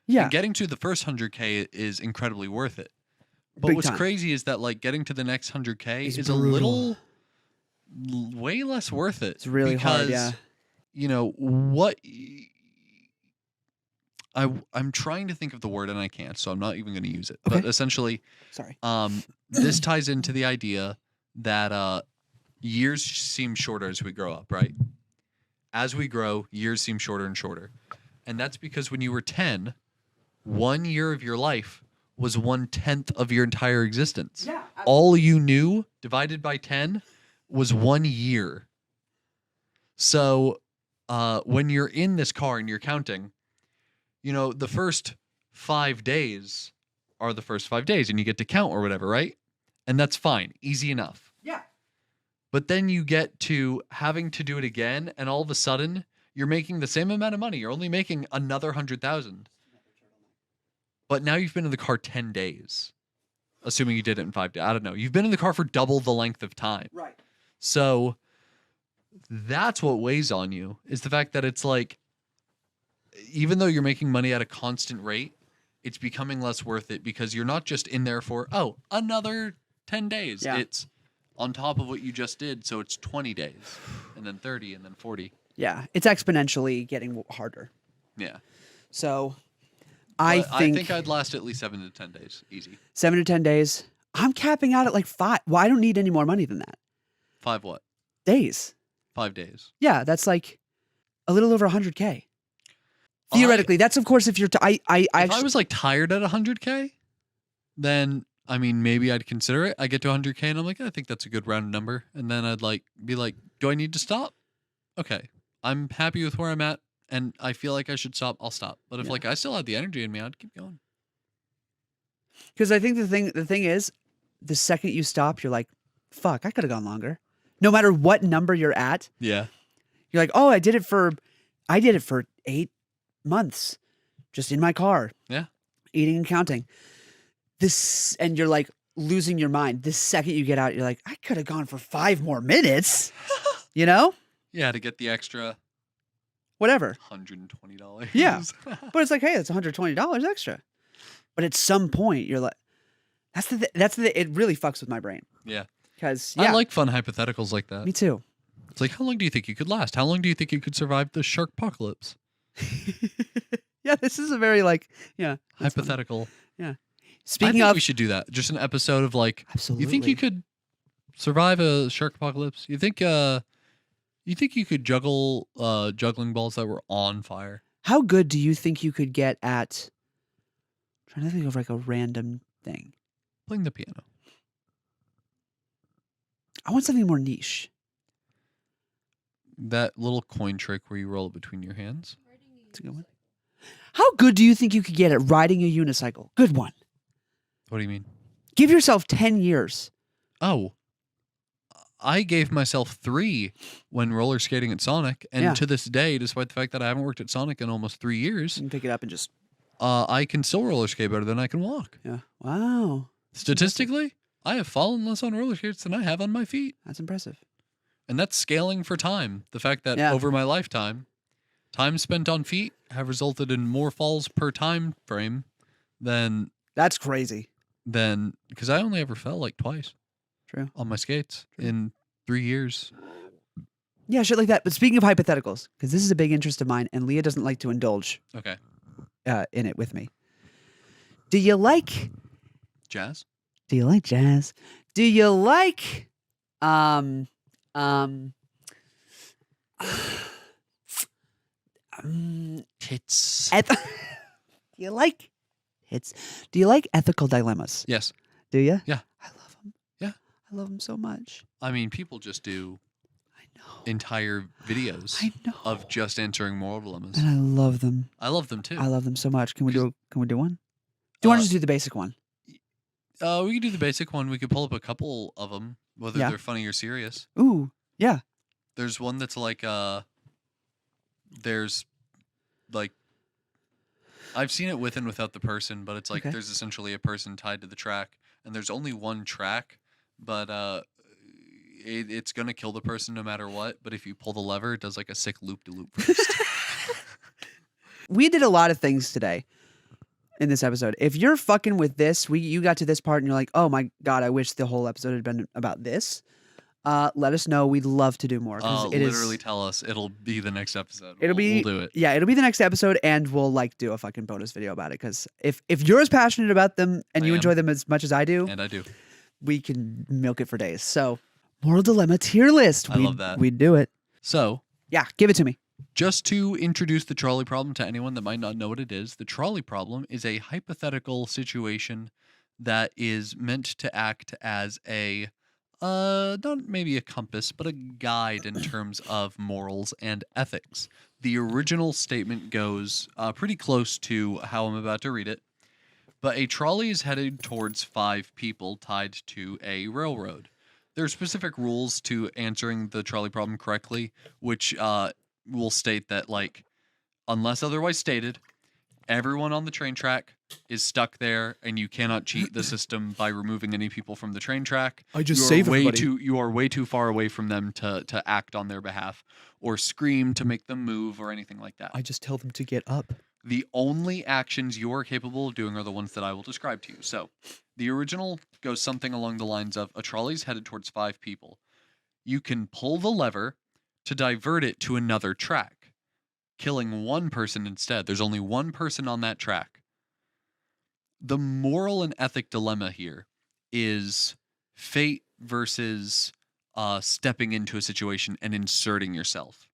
S1: Yeah.
S2: And getting to the first 100K is incredibly worth it. But
S1: Big
S2: what's
S1: time.
S2: crazy is that like getting to the next 100K
S1: It's
S2: is
S1: brutal.
S2: a little way less worth it.
S1: It's really hard, yeah.
S2: You know, what I'm trying to think of the word and I can't, so I'm not even going to use it.
S1: Okay.
S2: But essentially,
S1: Sorry.
S2: this ties into the idea that years seem shorter as we grow up, right? As we grow, years seem shorter and shorter. And that's because when you were 10, 1 year of your life was 1/10 of your entire existence.
S1: Yeah.
S2: All you knew divided by 10 was 1 year. So when you're in this car and you're counting, you know, the first 5 days are the first 5 days and you get to count or whatever, right? And that's fine. Easy enough.
S1: Yeah.
S2: But then you get to having to do it again, and all of a sudden you're making the same amount of money. You're only making another 100,000. But now you've been in the car 10 days, assuming you did it in 5 days. I don't know. You've been in the car for double the length of time.
S1: Right.
S2: So that's what weighs on you, is the fact that it's like, even though you're making money at a constant rate, it's becoming less worth it because you're not just in there for, oh, another 10 days.
S1: Yeah.
S2: It's on top of what you just did. So it's 20 days and then 30 and then 40.
S1: Yeah. It's exponentially getting harder.
S2: Yeah.
S1: So
S2: I
S1: think
S2: think I'd last at least 7 to 10 days. Easy.
S1: 7 to 10 days. I'm capping out at like 5. Well, I don't need any more money than that.
S2: 5 what?
S1: Days.
S2: 5 days.
S1: Yeah, that's like a little over 100K. Theoretically, that's of course if you're. I
S2: If I
S1: actually,
S2: was like tired at 100K, then I mean maybe I'd consider it. I get to 100K and I'm like, I think that's a good round number. And then I'd like be like, do I need to stop? Okay, I'm happy with where I'm at, and I feel like I should stop. I'll stop. But if
S1: Yeah.
S2: like I still had the energy in me, I'd keep going.
S1: because I think the thing is, the second you stop, you're like, fuck, I could have gone longer. No matter what number you're at,
S2: Yeah.
S1: you're like, oh, I did it for 8 months, just in my car.
S2: Yeah.
S1: Eating and counting. And you're like losing your mind. The second you get out, you're like, I could have gone for 5 more minutes. You know?
S2: Yeah, to get the extra
S1: Whatever.
S2: $120.
S1: Yeah. But it's like, hey, it's $120 extra. But at some point, you're like, it really fucks with my brain.
S2: Yeah.
S1: Because,
S2: I like fun hypotheticals like that.
S1: me too.
S2: It's like, how long do you think you could last? How long do you think you could survive the shark apocalypse?
S1: Yeah, this is a very that's funny.
S2: Hypothetical. I
S1: Speaking
S2: think
S1: of,
S2: we should do that. Just an episode of like,
S1: absolutely.
S2: you think you could survive a shark apocalypse? You think you could juggle juggling balls that were on fire?
S1: How good do you think you could get at? I'm trying to think of like a random thing.
S2: Playing the piano.
S1: I want something more niche.
S2: That little coin trick where you roll it between your hands.
S1: That's a good one. How good do you think you could get at riding a unicycle? Good one.
S2: What do you mean?
S1: Give yourself 10 years.
S2: Oh, I gave myself 3 when roller skating at Sonic, and
S1: Yeah.
S2: to this day, despite the fact that I haven't worked at Sonic in almost 3 years,
S1: You can pick it up and just,
S2: I can still roller skate better than I can walk.
S1: yeah. Wow.
S2: Statistically, I have fallen less on roller skates than I have on my feet.
S1: That's impressive.
S2: And that's scaling for time. The fact that
S1: Yeah.
S2: over my lifetime, time spent on feet have resulted in more falls per time frame than
S1: That's crazy.
S2: because I only ever fell like twice
S1: True.
S2: on my skates
S1: True.
S2: in 3 years.
S1: Yeah, shit like that. But speaking of hypotheticals, because this is a big interest of mine, and Leah doesn't like to indulge
S2: Okay.
S1: in it with me. Do you like
S2: Jazz?
S1: jazz? Do you like um
S2: Tits.
S1: Do you like it's? Do you like ethical dilemmas?
S2: Yes.
S1: Do you?
S2: Yeah.
S1: I love them.
S2: Yeah.
S1: I love them so much.
S2: I mean, people just do
S1: I know.
S2: entire videos
S1: I know.
S2: of just answering moral dilemmas.
S1: And I love them.
S2: I love them too.
S1: I love them so much. Can we
S2: 'Cause-
S1: do? Can we do one? Do you want
S2: Uh,
S1: to just do the basic one?
S2: We could do the basic one. We could pull up a couple of them, whether
S1: Yeah.
S2: they're funny or serious.
S1: Ooh, yeah.
S2: There's one that's like, there's like, I've seen it with and without the person, but it's like
S1: Okay.
S2: there's essentially a person tied to the track, and there's only one track, but it's gonna kill the person no matter what. But if you pull the lever, it does like a sick loop de loop first.
S1: We did a lot of things today in this episode. If you're fucking with this, you got to this part and you're like, oh my God, I wish the whole episode had been about this. Let us know. We'd love to do more.
S2: Literally tell us. It'll be the next episode.
S1: We'll do it. Yeah, it'll be the next episode, and we'll like do a fucking bonus video about it. Because if you're as passionate about them and
S2: I
S1: you
S2: am.
S1: enjoy them as much as I do,
S2: And I do.
S1: we can milk it for days. So, moral dilemma tier list.
S2: I love that.
S1: We'd do it.
S2: So,
S1: Yeah, give it to me.
S2: just to introduce the trolley problem to anyone that might not know what it is, the trolley problem is a hypothetical situation that is meant to act as a not maybe a compass, but a guide in terms of morals and ethics. The original statement goes pretty close to how I'm about to read it. But a trolley is headed towards 5 people tied to a railroad. There are specific rules to answering the trolley problem correctly, which will state that, like, unless otherwise stated, everyone on the train track is stuck there, and you cannot cheat the system by removing any people from the train track.
S1: I just
S2: You are
S1: save
S2: way
S1: everybody.
S2: You are way too far away from them to act on their behalf or scream to make them move or anything like that.
S1: I just tell them to get up.
S2: The only actions you are capable of doing are the ones that I will describe to you. So, the original goes something along the lines of a trolley's headed towards 5 people. You can pull the lever to divert it to another track, killing one person instead. There's only one person on that track. The moral and ethic dilemma here is fate versus stepping into a situation and inserting yourself.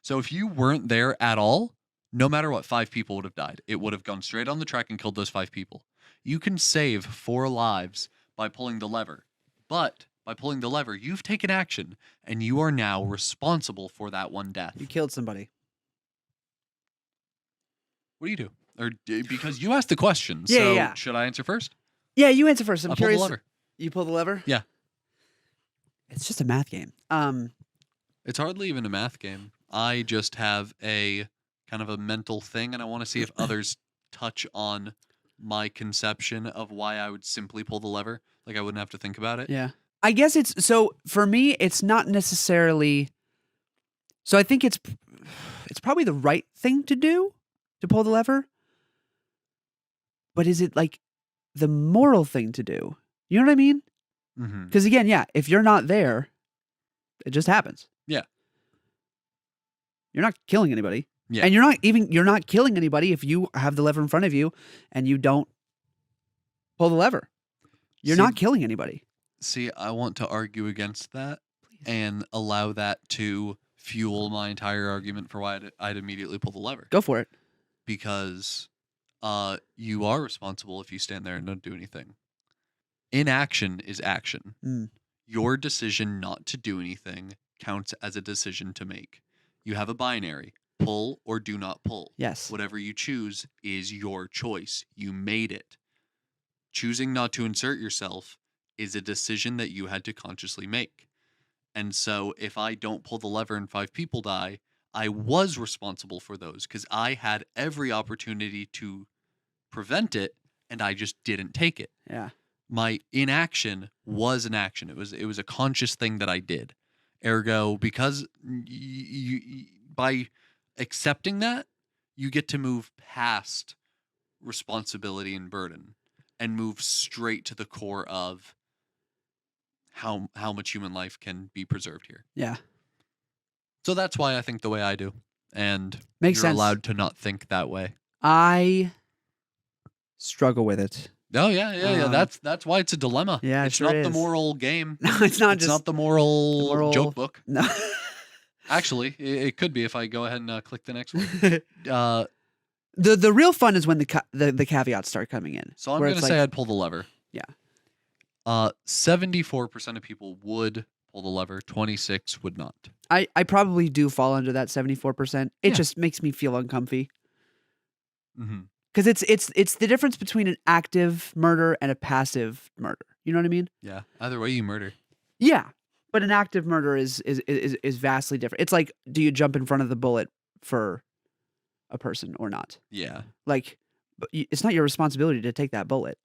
S2: So if you weren't there at all, no matter what, 5 people would have died. It would have gone straight on the track and killed those 5 people. You can save 4 lives by pulling the lever. But by pulling the lever, you've taken action, and you are now responsible for that one death.
S1: You killed somebody.
S2: What do you do? Or because you asked the question,
S1: Yeah,
S2: so
S1: yeah.
S2: should I answer first?
S1: Yeah, you answer first. I'm
S2: I'll pull the
S1: curious.
S2: lever.
S1: You pull the lever?
S2: Yeah.
S1: It's just a math game.
S2: It's hardly even a math game. I just have a kind of a mental thing, and I want to see if others touch on my conception of why I would simply pull the lever. Like I wouldn't have to think about it.
S1: Yeah. I guess it's so for me it's not necessarily so I think it's probably the right thing to do to pull the lever. But is it like the moral thing to do? You know what I mean?
S2: Mm-hmm.
S1: Because again, yeah, if you're not there, it just happens.
S2: Yeah.
S1: You're not killing anybody.
S2: Yeah.
S1: And you're not killing anybody if you have the lever in front of you and you don't pull the lever. You're
S2: See-
S1: not killing anybody.
S2: See, I want to argue against that
S1: Please.
S2: and allow that to fuel my entire argument for why I'd immediately pull the lever.
S1: Go for it.
S2: Because you are responsible if you stand there and don't do anything. Inaction is action.
S1: Mm.
S2: Your decision not to do anything counts as a decision to make. You have a binary, pull or do not pull.
S1: Yes.
S2: Whatever you choose is your choice. You made it. Choosing not to insert yourself is a decision that you had to consciously make. And so if I don't pull the lever and 5 people die, I was responsible for those because I had every opportunity to prevent it and I just didn't take it.
S1: Yeah.
S2: My inaction was an action. It was a conscious thing that I did. Ergo, because by accepting that, you get to move past responsibility and burden and move straight to the core of how much human life can be preserved here.
S1: Yeah.
S2: So that's why I think the way I do. And
S1: Makes
S2: you're
S1: sense.
S2: allowed to not think that way.
S1: I struggle with it.
S2: Oh yeah.
S1: Um,
S2: That's why it's a dilemma.
S1: yeah, it
S2: it's
S1: sure
S2: not the
S1: is.
S2: moral game.
S1: No, it's not
S2: It's
S1: just
S2: not the moral
S1: moral-
S2: joke book.
S1: no.
S2: Actually, it could be if I go ahead and click the next one.
S1: The real fun is when the caveats start coming in.
S2: So I'm
S1: where
S2: going to
S1: it's
S2: say
S1: like,
S2: I'd pull the lever.
S1: Yeah.
S2: 74% of people would pull the lever. 26 would not.
S1: I probably do fall under that 74%. It
S2: Yeah.
S1: just makes me feel uncomfy.
S2: Mm-hmm.
S1: Because it's the difference between an active murder and a passive murder. You know what I mean?
S2: Yeah. Either way, you murder.
S1: Yeah. But an active murder is vastly different. It's like, do you jump in front of the bullet for a person or not?
S2: Yeah.
S1: Like, it's not your responsibility to take that bullet,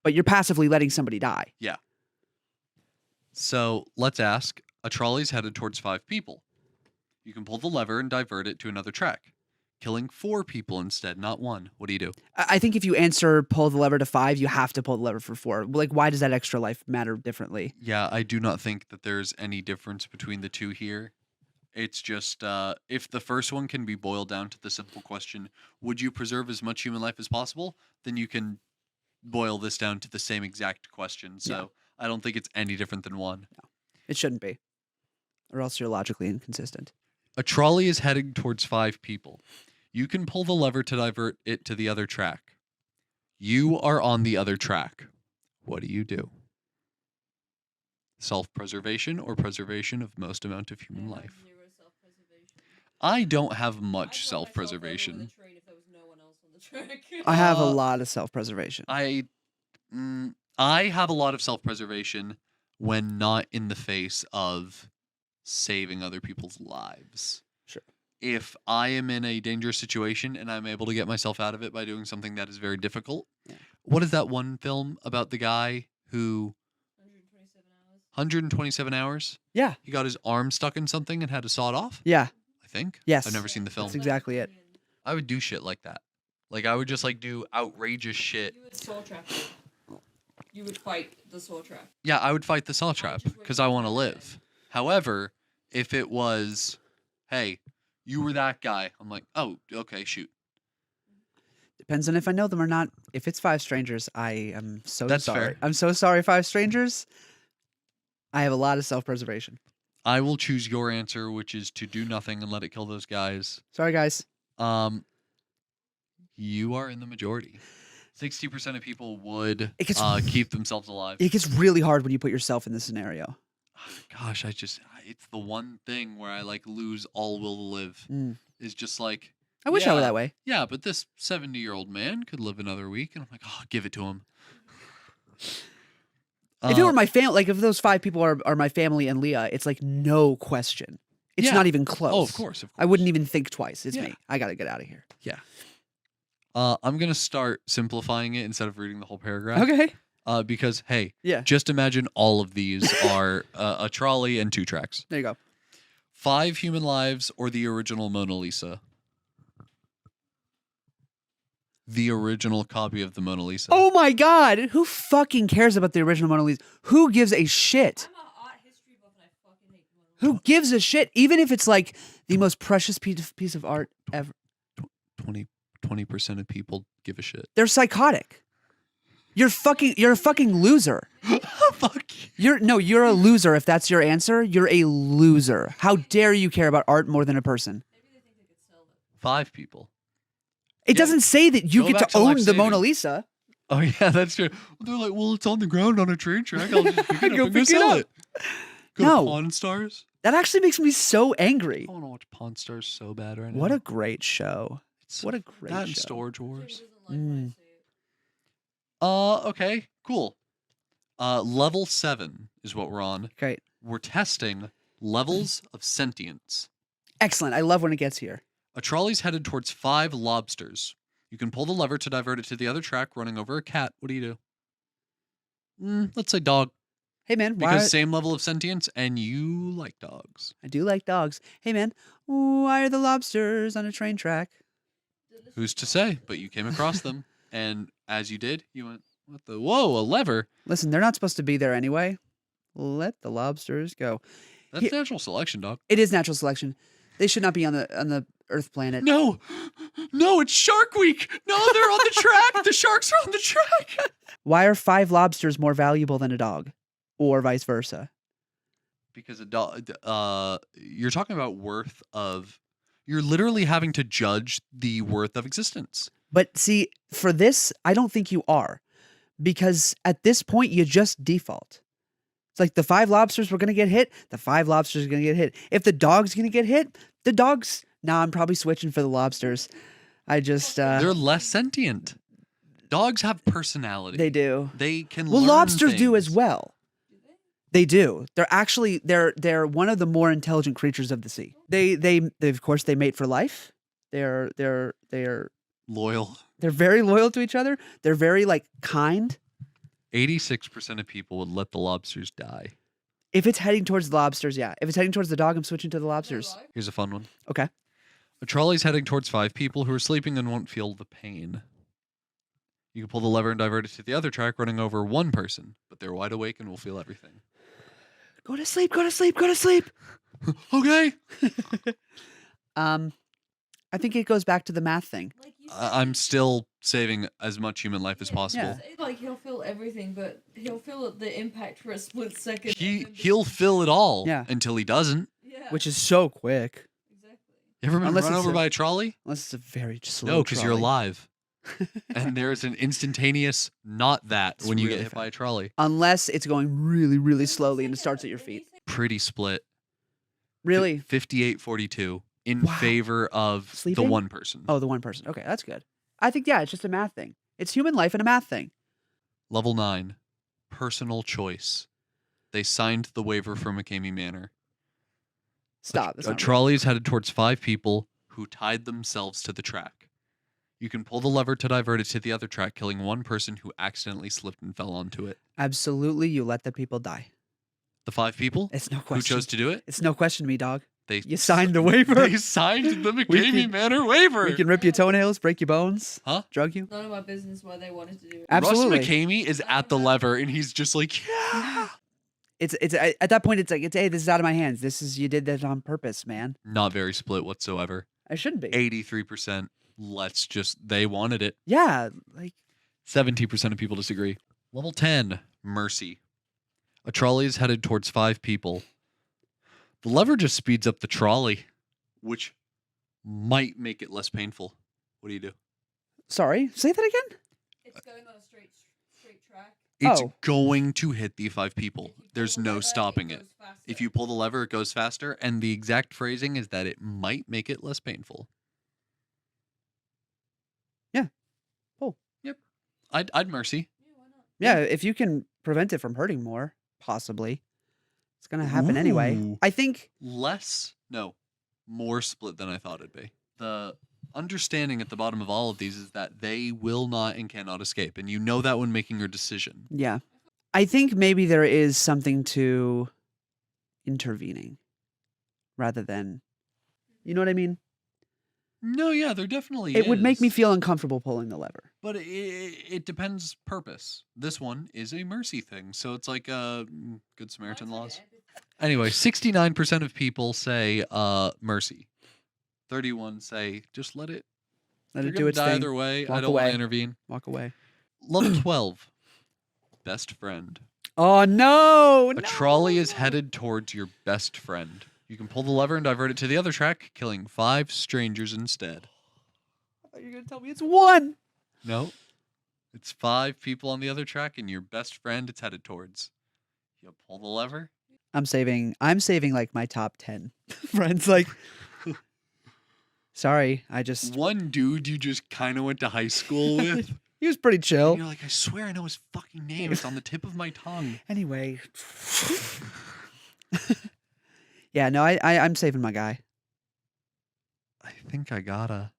S1: but you're passively letting somebody die.
S2: Yeah. So let's ask, a trolley's headed towards 5 people. You can pull the lever and divert it to another track, killing 4 people instead, not 1. What do you do?
S1: I think if you answer pull the lever to 5, you have to pull the lever for 4. Like, why does that extra life matter differently?
S2: Yeah, I do not think that there's any difference between the two here. It's just, if the first one can be boiled down to the simple question, would you preserve as much human life as possible? Then you can boil this down to the same exact question. So
S1: Yeah.
S2: I don't think it's any different than 1.
S1: No, it shouldn't be. Or else you're logically inconsistent.
S2: A trolley is heading towards 5 people. You can pull the lever to divert it to the other track. You are on the other track. What do you do? Self-preservation or preservation of most amount of human life?
S3: Zero self-preservation.
S2: I don't have
S3: I'd
S2: much
S3: put myself over
S2: self-preservation.
S3: the train if there was no one else on the track.
S1: I have a
S2: Uh,
S1: lot of self-preservation.
S2: I have a lot of self-preservation when not in the face of saving other people's lives.
S1: Sure.
S2: If I am in a dangerous situation and I'm able to get myself out of it by doing something that is very difficult.
S1: Yeah.
S2: What is that one film about the guy who
S3: 127 hours.
S2: 127 hours?
S1: Yeah.
S2: He got his arm stuck in something and had to saw it off?
S1: Yeah.
S2: I think.
S1: Yes.
S2: I've never seen the film.
S1: That's exactly it.
S2: I would do shit like that. Like I would just like do outrageous shit.
S3: You would saw trap it. You would fight the saw trap.
S2: Yeah, I would fight the saw trap
S3: just
S2: because I want to live. However, if it was, hey, you were that guy, I'm like, oh, okay, shoot.
S1: Depends on if I know them or not. If it's 5 strangers, I am so
S2: That's
S1: sorry.
S2: fair.
S1: I'm so sorry, 5 strangers. I have a lot of self-preservation.
S2: I will choose your answer, which is to do nothing and let it kill those guys.
S1: Sorry, guys.
S2: You are in the majority. 60% of people would
S1: It gets
S2: keep themselves alive.
S1: It gets really hard when you put yourself in this scenario.
S2: Gosh, it's the one thing where I like lose all will to live.
S1: Mm.
S2: Is just like,
S1: I wish I were
S2: Yeah.
S1: that way.
S2: yeah, but this 70-year-old man could live another week. And I'm like, oh, give it to him.
S1: If it were my family, like if those 5 people are my family and Leah, it's like no question. It's
S2: Yeah.
S1: not even close.
S2: Oh, of course.
S1: I wouldn't even think twice. It's
S2: Yeah.
S1: me. I got to get out of here.
S2: I'm going to start simplifying it instead of reading the whole paragraph.
S1: Okay.
S2: Because, hey,
S1: Yeah.
S2: just imagine all of these are a trolley and 2 tracks.
S1: There you go.
S2: 5 human lives or the original Mona Lisa? The original copy of the Mona Lisa.
S1: Oh my God. Who fucking cares about the original Mona Lisa? Who gives a shit?
S3: I'm an art history buff and I fucking hate Mona Lisa.
S1: Who gives a shit? Even if it's like the most precious piece of art ever.
S2: 20% of people give a shit.
S1: They're psychotic. You're a fucking loser.
S2: Fuck you.
S1: You're a loser if that's your answer. You're a loser. How dare you care about art more than a person?
S3: Maybe they think they could sell them.
S2: 5 people.
S1: It
S2: Yeah.
S1: doesn't say that you
S2: Go
S1: get
S2: back
S1: to
S2: to
S1: own
S2: life
S1: the Mona
S2: saving.
S1: Lisa.
S2: Oh, yeah, that's true. They're like, well, it's on the ground on a train track. I'll just pick it up
S1: Go
S2: and go
S1: pick it
S2: sell
S1: up.
S2: it. Go
S1: No.
S2: to Pawn Stars.
S1: That actually makes me so angry.
S2: I want to watch Pawn Stars so bad right now.
S1: What a great show.
S2: It's
S1: What a great
S2: that and
S1: show.
S2: Storage
S3: Jamie
S2: Wars.
S3: doesn't like when I say it.
S2: Okay, cool. Level 7 is what we're on.
S1: Great.
S2: We're testing levels of sentience.
S1: Excellent. I love when it gets here.
S2: A trolley's headed towards 5 lobsters. You can pull the lever to divert it to the other track, running over a cat. What do you do? Let's say dog,
S1: Hey man,
S2: because same level of sentience, and you like dogs.
S1: I do like dogs. Hey man, why are the lobsters on a train track?
S3: Delicious
S2: Who's to
S3: dog.
S2: say? But you came across them, and as you did, you went, "What the? Whoa, a lever!
S1: Listen, they're not supposed to be there anyway. Let the lobsters go.
S2: That's
S1: Here-
S2: natural selection, dog."
S1: It is natural selection. They should not be on the Earth planet.
S2: No, no, it's Shark Week. No, they're on the track. The sharks are on the track.
S1: Why are 5 lobsters more valuable than a dog, or vice versa?
S2: because you're talking about worth of. You're literally having to judge the worth of existence.
S1: But see, for this, I don't think you are, because at this point you just default. It's like the 5 lobsters were gonna get hit. The 5 lobsters are gonna get hit. If the dog's gonna get hit, the dogs. Nah, I'm probably switching for the lobsters. I just
S2: They're less sentient. Dogs have personality.
S1: they do.
S2: They can.
S1: Well,
S2: learn
S1: lobsters do as
S2: things.
S1: well. They do. They're actually they're one of the more intelligent creatures of the sea. They of course they mate for life. They're
S2: Loyal.
S1: they're very loyal to each other. They're very like kind.
S2: 86% of people would let the lobsters die.
S1: If it's heading towards the lobsters, yeah. If it's heading towards the dog, I'm switching to the lobsters.
S2: Here's a fun one.
S1: Okay.
S2: A trolley's heading towards 5 people who are sleeping and won't feel the pain. You can pull the lever and divert it to the other track, running over 1 person, but they're wide awake and will feel everything.
S1: Go to sleep. Go to sleep. Go to sleep.
S2: Okay.
S1: I think it goes back to the math thing.
S3: Like you
S2: I'm still saving as much human life as
S3: yeah,
S2: possible.
S3: it's like he'll feel everything, but he'll feel the impact for a split second. and then
S2: He'll fill it all
S1: Yeah.
S2: until he doesn't.
S3: yeah,
S1: Which is so quick.
S3: exactly.
S2: You ever been
S1: Unless
S2: run
S1: it's
S2: over
S1: a-
S2: by a trolley?
S1: Unless it's a very slow
S2: No, because you're
S1: trolley.
S2: alive. And there's an instantaneous not that
S1: It's
S2: when you
S1: really
S2: get hit by a
S1: fast.
S2: trolley.
S1: Unless it's going really, really slowly and it starts at your feet.
S2: Pretty split.
S1: Really?
S2: 58-42 in
S1: Wow.
S2: favor of
S1: Sleeping?
S2: the 1 person.
S1: Oh, the 1 person. Okay, that's good. I think, yeah, it's just a math thing. It's human life and a math thing.
S2: Level 9, personal choice. They signed the waiver for McCamey Manor.
S1: Stop. That's
S2: A
S1: not real.
S2: trolley is headed towards 5 people who tied themselves to the track. You can pull the lever to divert it to the other track, killing 1 person who accidentally slipped and fell onto it.
S1: Absolutely, you let the people die.
S2: The 5 people
S1: It's no
S2: who
S1: question.
S2: chose to do it,
S1: It's no question to me, dog.
S2: they
S1: You signed the waiver.
S2: They signed the
S1: We
S2: McCamey
S1: can-
S2: Manor waiver.
S1: We can rip your toenails, break your bones,
S2: Huh?
S1: drug you.
S3: None of my business why they wanted to do it.
S1: Absolutely.
S2: Russ McCamey is at the lever and he's just like, yeah.
S1: It's at that point, it's like, hey, this is out of my hands. You did that on purpose, man.
S2: Not very split whatsoever.
S1: I shouldn't be.
S2: 83%. They wanted it.
S1: Yeah, like
S2: 70% of people disagree. Level 10, mercy. A trolley is headed towards 5 people. The lever just speeds up the trolley, which might make it less painful. What do you do?
S1: sorry, say that again.
S3: It's going on a straight track.
S2: It's
S1: Oh.
S2: going to hit the 5 people.
S3: If you pull
S2: There's
S3: the
S2: no
S3: lever,
S2: stopping it.
S3: goes faster.
S2: If you pull the lever, it goes faster. And the exact phrasing is that it might make it less painful.
S1: Yeah. Pull.
S2: Yep. I'd mercy.
S3: Yeah, why not?
S1: Yeah, if you can prevent it from hurting more, possibly, it's gonna happen anyway.
S2: Ooh.
S1: I think.
S2: More split than I thought it'd be. The understanding at the bottom of all of these is that they will not and cannot escape. And you know that when making your decision.
S1: Yeah, I think maybe there is something to intervening, rather than, you know what I mean.
S2: No, yeah, there definitely
S1: It would make me
S2: is.
S1: feel uncomfortable pulling the lever.
S2: But it depends purpose. This one is a mercy thing. So it's like Good Samaritan
S3: Mine's like
S2: laws.
S3: an empathy.
S2: Anyway, 69% of people say mercy. 31 say just let it.
S1: Let
S2: You're
S1: it do
S2: gonna
S1: its
S2: die
S1: thing.
S2: either way. I
S1: Walk
S2: don't want
S1: away.
S2: to intervene.
S1: Walk away.
S2: Level 12. Best friend.
S1: Oh no!
S2: A trolley is headed towards your best friend. You can pull the lever and divert it to the other track, killing 5 strangers instead.
S1: I thought you were gonna tell me it's 1.
S2: No. It's 5 people on the other track and your best friend it's headed towards. You pull the lever.
S1: I'm saving like my top 10 friends. Like, sorry, I just
S2: One dude you just kind of went to high school with.
S1: he was pretty
S2: And
S1: chill.
S2: you're like, I swear I know his fucking name. It's on the tip of my tongue.
S1: Anyway, yeah, no, I'm saving my guy.
S2: I think I gotta.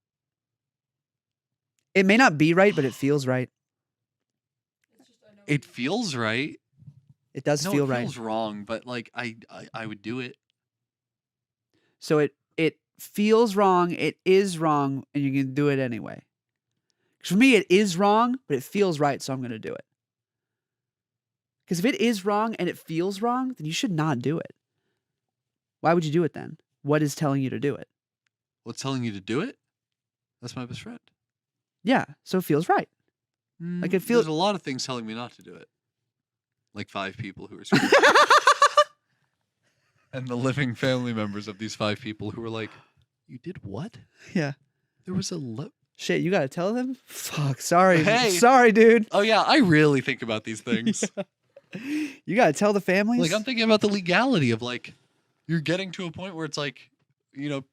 S1: It may not be right, but it feels right.
S3: It's just I know
S2: It feels right.
S1: It does
S2: No,
S1: feel
S2: it
S1: right.
S2: feels wrong, but like I would do it.
S1: So it feels wrong. It is wrong, and you can do it anyway. 'Cause for me, it is wrong, but it feels right, so I'm going to do it. Because if it is wrong and it feels wrong, then you should not do it. Why would you do it then? What is telling you to do it?
S2: What's telling you to do it? That's my best friend.
S1: Yeah, so it feels right. Like, it feels-
S2: There's a lot of things telling me not to do it. Like 5 people who are screaming. And the living family members of these 5 people who were like, "You did what?
S1: Yeah.
S2: There was
S1: Shit, you gotta tell them? Fuck, sorry.
S2: Hey.
S1: Sorry, dude.
S2: Oh yeah, I really think about these things.
S1: You gotta tell the families?
S2: Like I'm thinking about the legality of like, you're getting to a point where it's like,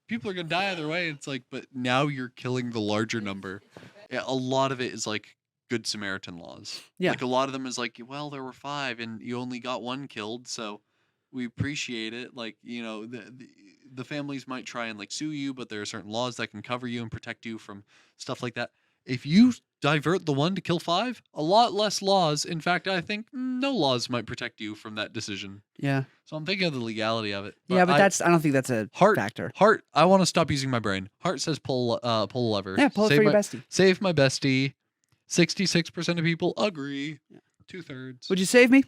S2: people are gonna die either way. It's like, but now you're killing the larger number. Yeah, a lot of it is like Good Samaritan laws.
S1: Yeah.
S2: Like a lot of them is like, well, there were 5 and you only got 1 killed, so we appreciate it. Like, the families might try and like sue you, but there are certain laws that can cover you and protect you from stuff like that. If you divert the 1 to kill 5, a lot less laws. In fact, I think no laws might protect you from that decision.
S1: Yeah.
S2: So I'm thinking of the legality of it.
S1: Yeah, but I don't think that's a factor.
S2: Heart, I want to stop using my brain. Heart says pull the lever.
S1: Yeah, pull it for your bestie.
S2: Save my bestie. 66% of people agree.
S1: Yeah.
S2: 2/3.
S1: Would you save me?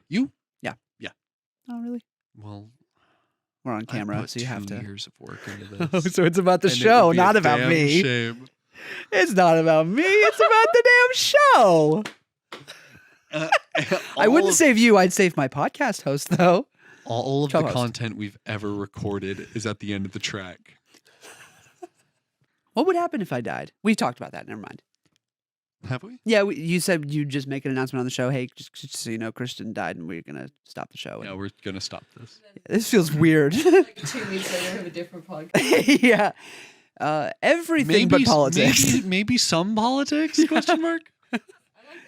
S2: You?
S1: Yeah.
S2: Yeah.
S1: Oh, really?
S2: Well,
S1: we're on
S2: I
S1: camera,
S2: put
S1: so you have
S2: 2
S1: to.
S2: years of work into
S1: Oh,
S2: this.
S1: so it's about the
S2: And it
S1: show,
S2: would be
S1: not
S2: a
S1: about
S2: damn
S1: me.
S2: Shame.
S1: It's not about me. It's about the damn show. I wouldn't save you. I'd save my podcast host, though.
S2: All of the
S1: Co-host.
S2: content we've ever recorded is at the end of the track.
S1: What would happen if I died? We talked about that. Never mind.
S2: Have we?
S1: Yeah, you said you'd just make an announcement on the show. Hey, just so you know, Christian died, and we're gonna stop the show.
S2: Yeah,
S1: And
S2: we're gonna stop this.
S1: this feels weird.
S3: Like 2 weeks later, I have a different podcast.
S1: Yeah, everything but politics.
S2: Maybe some politics? Question mark.
S3: I like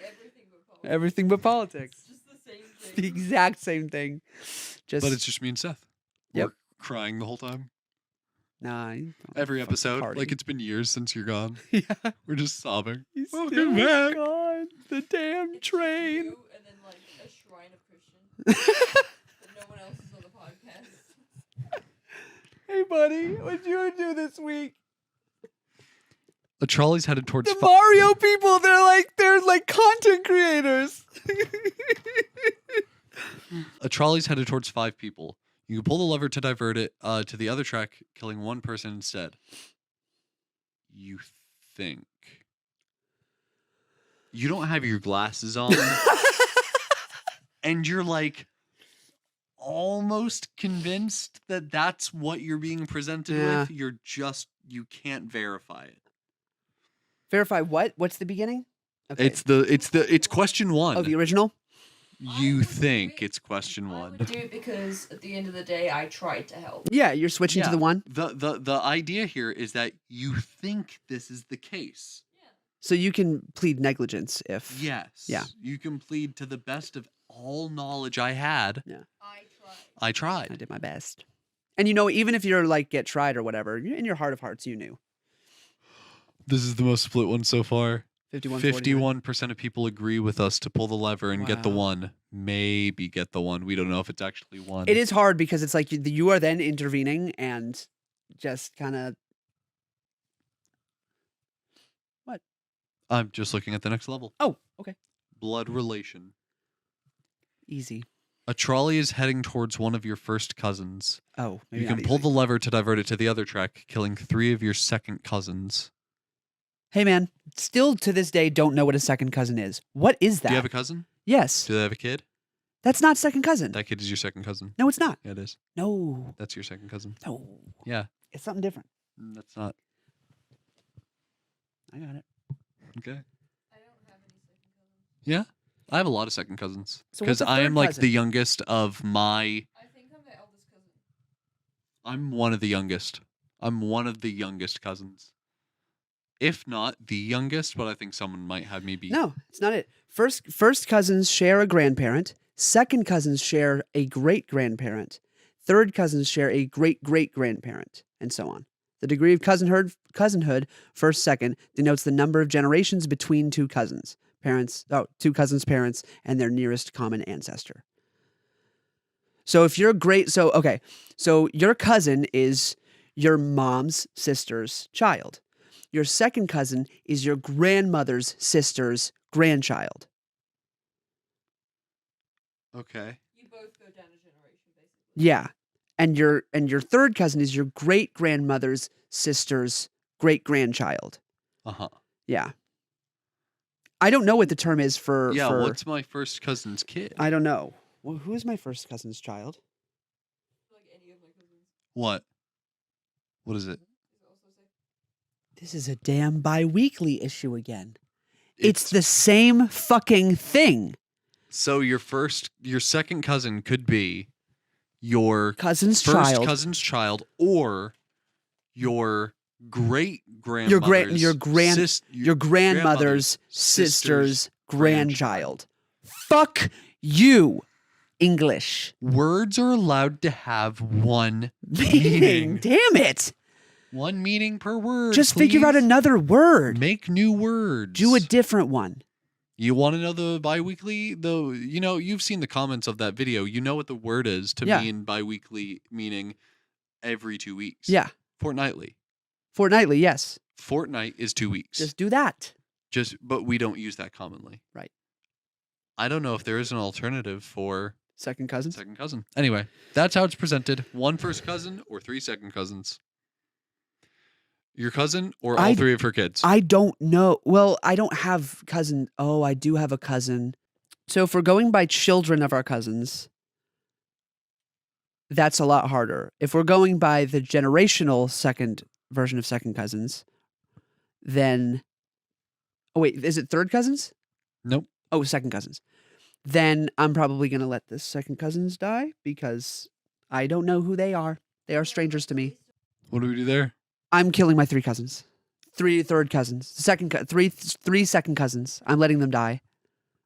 S3: everything but politics.
S1: Everything but politics.
S3: It's just the same thing.
S1: The exact same thing. Just
S2: But it's just me and Seth.
S1: Yep.
S2: We're crying the whole time.
S1: nah. you don't
S2: Every
S1: fucking
S2: episode.
S1: party.
S2: Like it's been years since you're gone.
S1: yeah.
S2: We're just sobbing.
S1: He's
S2: Welcome
S1: still
S2: back.
S1: gone. The damn
S3: It's
S1: train.
S3: You and then like a shrine of Christian. But no one else is on the podcast.
S1: Hey, buddy, what'd you do this week?
S2: A trolley's headed towards.
S1: The Mario people, they're like content creators.
S2: A trolley's headed towards 5 people. You can pull the lever to divert it to the other track, killing 1 person instead. You think. You don't have your glasses on. And you're like almost convinced that that's what you're being presented
S1: Yeah.
S2: with. You can't verify it.
S1: Verify what? What's the beginning? Okay.
S2: It's question 1.
S1: Oh, the original?
S2: You think it's question
S3: I
S2: 1.
S3: would do it because at the end of the day, I tried to help.
S1: Yeah, you're switching to
S2: Yeah.
S1: the one.
S2: The idea here is that you think this is the case.
S1: So you can plead negligence if.
S2: Yes.
S1: Yeah.
S2: You can plead to the best of all knowledge I had.
S3: I tried.
S2: I
S1: I
S2: tried.
S1: did my best. And even if you're like get tried or whatever, in your heart of hearts, you knew.
S2: This is the most split one so far.
S1: 51.
S2: 51% of people agree with us to pull the lever and get the
S1: Wow.
S2: 1. Maybe get the 1. We don't know if it's actually 1.
S1: It is hard because it's like you are then intervening and just kind of. What?
S2: I'm just looking at the next level.
S1: Oh, okay.
S2: Blood relation.
S1: Easy.
S2: A trolley is heading towards one of your first cousins.
S1: Oh, maybe
S2: You
S1: not
S2: can pull
S1: easy.
S2: the lever to divert it to the other track, killing 3 of your second cousins.
S1: Hey, man. Still to this day, don't know what a second cousin is. What is that?
S2: Do you have a cousin?
S1: Yes.
S2: Do they have a kid?
S1: That's not second cousin.
S2: That kid is your second cousin.
S1: No, it's not.
S2: Yeah, it is.
S1: No.
S2: That's your second cousin.
S1: No.
S2: Yeah.
S1: It's something different.
S2: That's not.
S1: I got it.
S2: Okay.
S3: I don't have any second cousins.
S2: Yeah. I have a lot of second cousins.
S1: So what's
S2: Because
S1: a
S2: I am
S1: third
S2: like
S1: cousin?
S2: the youngest of my.
S3: I think I'm the eldest cousin.
S2: I'm one of the youngest. I'm one of the youngest cousins. If not the youngest, but I think someone might have me beat.
S1: No, it's not it. First cousins share a grandparent. Second cousins share a great grandparent. Third cousins share a great great grandparent, and so on. The degree of cousinhood, first second, denotes the number of generations between two cousins' parents, and their nearest common ancestor. So if you're so your cousin is your mom's sister's child. Your second cousin is your grandmother's sister's grandchild.
S2: Okay.
S3: You both go down a generation, basically.
S1: Yeah. And your third cousin is your great grandmother's sister's great grandchild.
S2: Uh-huh.
S1: Yeah. I don't know what the term is for.
S2: Yeah, what's my first cousin's kid?
S1: I don't know. Well, who is my first cousin's child?
S2: What? What is it?
S1: This is a damn bi-weekly issue again. It's the same fucking thing.
S2: So your second cousin could be your
S1: Cousin's
S2: first
S1: child.
S2: cousin's child, or your great grandmother's
S1: your grandmother's sister's grandchild. Fuck you, English.
S2: Words are allowed to have one
S1: Meaning.
S2: meaning.
S1: Damn it.
S2: One meaning per word.
S1: Just figure out
S2: please.
S1: another word.
S2: Make new words.
S1: Do a different one.
S2: You want to know the bi-weekly? Though, you've seen the comments of that video. You know what the word is to mean bi-weekly, meaning every 2 weeks.
S1: Yeah.
S2: Fortnightly.
S1: Fortnightly, yes.
S2: Fortnight is 2 weeks.
S1: Just do that.
S2: But we don't use that commonly.
S1: Right.
S2: I don't know if there is an alternative for
S1: Second cousin.
S2: second cousin. Anyway, that's how it's presented. 1 first cousin or 3 second cousins. Your cousin or all 3 of her kids?
S1: I don't know. Well, I don't have cousin. Oh, I do have a cousin. So if we're going by children of our cousins, that's a lot harder. If we're going by the generational second version of second cousins, then... Oh, wait. Is it third cousins?
S2: Nope.
S1: Oh, second cousins. Then I'm probably going to let the second cousins die because I don't know who they are. They are strangers to me.
S2: What do we do there?
S1: I'm killing my 3 cousins. 3 third cousins. Three second cousins. I'm letting them die.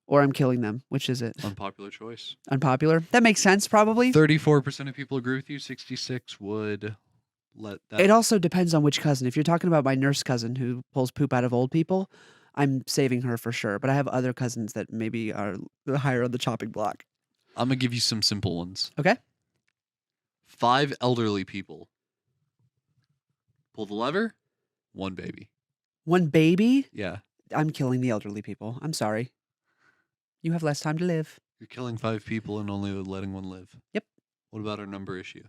S1: Or I'm killing them. Which is it?
S2: Unpopular choice.
S1: Unpopular? That makes sense, probably.
S2: 34% of people agree with you. 66 would let that.
S1: It also depends on which cousin. If you're talking about my nurse cousin who pulls poop out of old people, I'm saving her for sure. But I have other cousins that maybe are higher on the chopping block.
S2: I'm going to give you some simple ones.
S1: Okay.
S2: 5 elderly people. Pull the lever. 1 baby.
S1: 1 baby?
S2: Yeah.
S1: I'm killing the elderly people. I'm sorry. You have less time to live.
S2: You're killing 5 people and only letting 1 live.
S1: Yep.
S2: What about our number issue?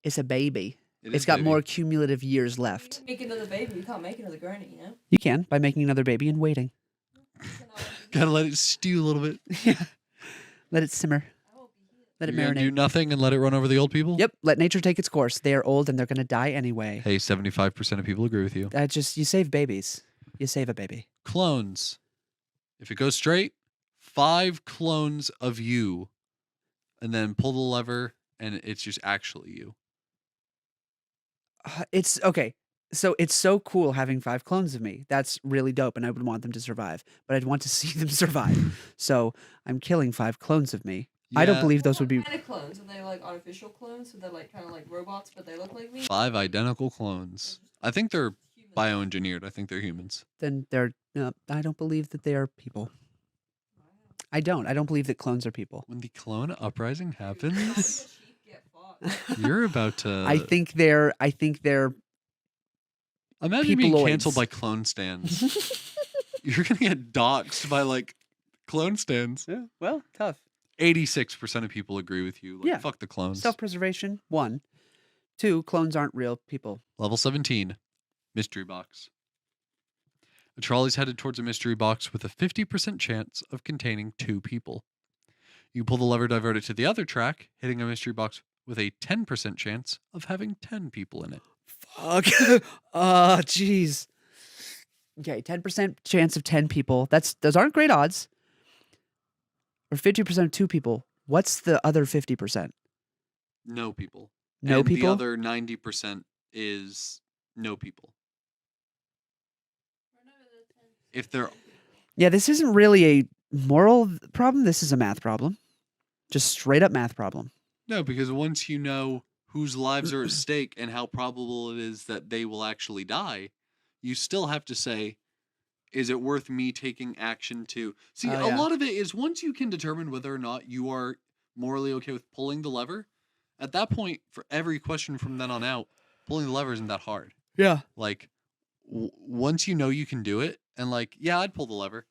S1: It's a baby.
S2: It
S1: It's
S2: is
S1: got
S2: baby.
S1: more cumulative years left.
S3: You can make another baby. You can't make another granny, you know?
S1: You can by making another baby and waiting.
S2: Gotta let it stew a little bit.
S1: Yeah. Let it simmer. Let it
S2: You're gonna
S1: marinate.
S2: do nothing and let it run over the old people?
S1: Yep. Let nature take its course. They are old and they're going to die anyway.
S2: Hey, 75% of people agree with you.
S1: You save babies. You save a baby.
S2: Clones. If it goes straight, 5 clones of you. And then pull the lever and it's just actually you.
S1: It's okay. So it's so cool having 5 clones of me. That's really dope, and I would want them to survive. But I'd want to see them survive. So I'm killing 5 clones of me. I don't
S2: Yeah.
S1: believe those would be.
S3: What kind of clones? Are they like artificial clones? So they're like kind of like robots, but they look like me?
S2: 5 identical clones. I think they're bioengineered. I think they're humans.
S1: Then they're. I don't believe that they are people. I don't. I don't believe that clones are people.
S2: When the clone uprising happens,
S3: Sheep get fought.
S2: you're about to.
S1: I think they're.
S2: Imagine being
S1: peopleoids.
S2: canceled by clone stands. You're gonna get doxxed by like clone stands.
S1: Yeah. Well, tough.
S2: 86% of people agree with you. Like,
S1: Yeah.
S2: fuck the clones.
S1: Self-preservation. 1. 2. Clones aren't real people.
S2: Level 17, mystery box. A trolley's headed towards a mystery box with a 50% chance of containing 2 people. You pull the lever, divert it to the other track, hitting a mystery box with a 10% chance of having 10 people in it.
S1: Fuck. Jeez. Okay, 10% chance of 10 people. Those aren't great odds. Or 50% of 2 people. What's the other 50%?
S2: No people.
S1: No
S2: and
S1: people?
S2: The other 90% is no people. If they're
S1: Yeah, this isn't really a moral problem. This is a math problem. Just straight up math problem.
S2: no, because once you know whose lives are at stake and how probable it is that they will actually die, you still have to say, is it worth me taking action to... See,
S1: Oh,
S2: a
S1: yeah.
S2: lot of it is once you can determine whether or not you are morally okay with pulling the lever, at that point, for every question from then on out, pulling the lever isn't that hard.
S1: Yeah.
S2: Like, once you know you can do it, and like, yeah, I'd pull the lever,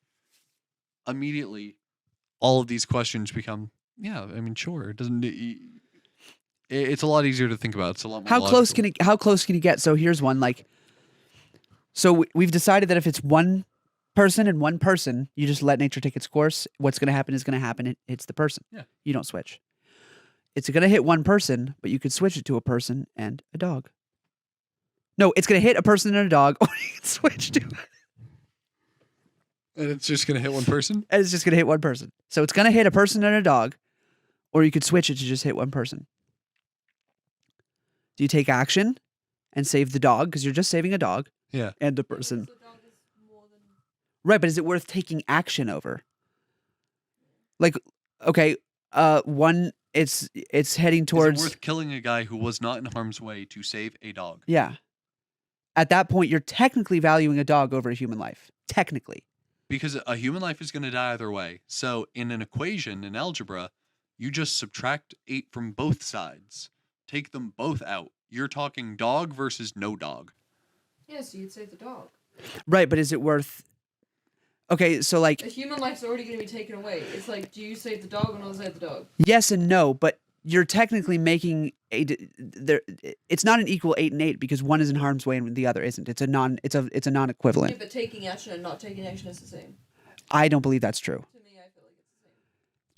S2: immediately, all of these questions become, yeah, I mean, sure. It doesn't... It's a lot easier to think about. It's a lot more
S1: How close
S2: logical.
S1: can you get? So here's one so we've decided that if it's one person and one person, you just let nature take its course. What's going to happen is going to happen. It's the person.
S2: Yeah.
S1: You don't switch. It's going to hit one person, but you could switch it to a person and a dog. No, it's going to hit a person and a dog, or you can switch to
S2: And it's just gonna hit one person.
S1: and it's just going to hit one person. So it's going to hit a person and a dog, or you could switch it to just hit one person. Do you take action and save the dog because you're just saving a dog
S2: Yeah.
S1: and the person?
S3: The dog is more than.
S1: Right, but is it worth taking action over? Like, okay, one, it's heading towards.
S2: Is it worth killing a guy who was not in harm's way to save a dog?
S1: Yeah. At that point, you're technically valuing a dog over a human life. Technically.
S2: Because a human life is going to die either way. So in an equation in algebra, you just subtract 8 from both sides. Take them both out. You're talking dog versus no dog.
S3: Yeah, so you'd save the dog.
S1: Right, but is it worth? Okay, so like
S3: A human life's already going to be taken away. It's like, do you save the dog or not save the dog?
S1: yes and no, but you're technically making there. It's not an equal 8 and 8 because one is in harm's way and the other isn't. It's a non-equivalent.
S3: Yeah, but taking action and not taking action is the same.
S1: I don't believe that's true.
S3: To me, I feel like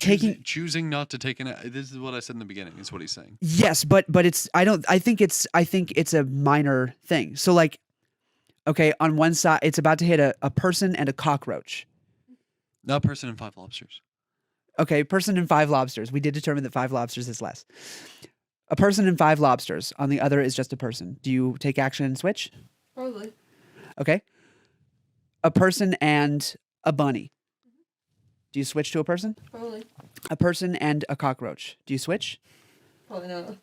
S3: it's the same.
S2: Choosing not to take an. This is what I said in the beginning. Is what he's saying.
S1: Yes, but it's I think it's a minor thing. So like, okay, on one side it's about to hit a person and a cockroach.
S2: Not person and 5 lobsters.
S1: Okay, person and 5 lobsters. We did determine that 5 lobsters is less. A person and 5 lobsters. On the other is just a person. Do you take action and switch?
S3: Probably.
S1: Okay. A person and a bunny. Do you switch to a person?
S3: Probably.
S1: A person and a cockroach. Do you switch?
S3: Probably not.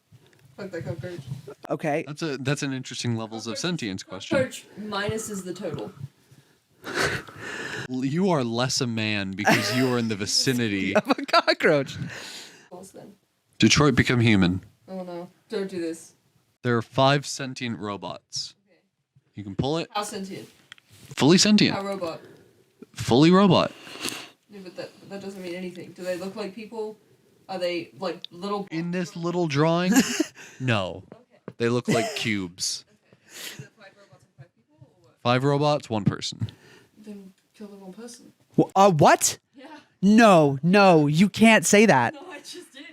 S3: Fuck that cockroach.
S1: Okay.
S2: That's an interesting levels of sentience question.
S3: Cockroach minus is the total.
S2: You are less a man because you are in the vicinity.
S1: Of a cockroach.
S3: False then.
S2: Detroit Become Human.
S3: Oh no. Don't do this.
S2: There are 5 sentient robots.
S3: Okay.
S2: You can pull it.
S3: How sentient?
S2: Fully sentient.
S3: How robot?
S2: Fully robot.
S3: Yeah, but that doesn't mean anything. Do they look like people? Are they like little?
S2: In this little drawing, no.
S3: Okay.
S2: They look like cubes.
S3: Is it 5 robots and 5 people, or what?
S2: 5 robots, 1 person.
S3: Then kill the wrong person.
S1: What?
S3: Yeah.
S1: No, you can't say that.
S3: No, I just did.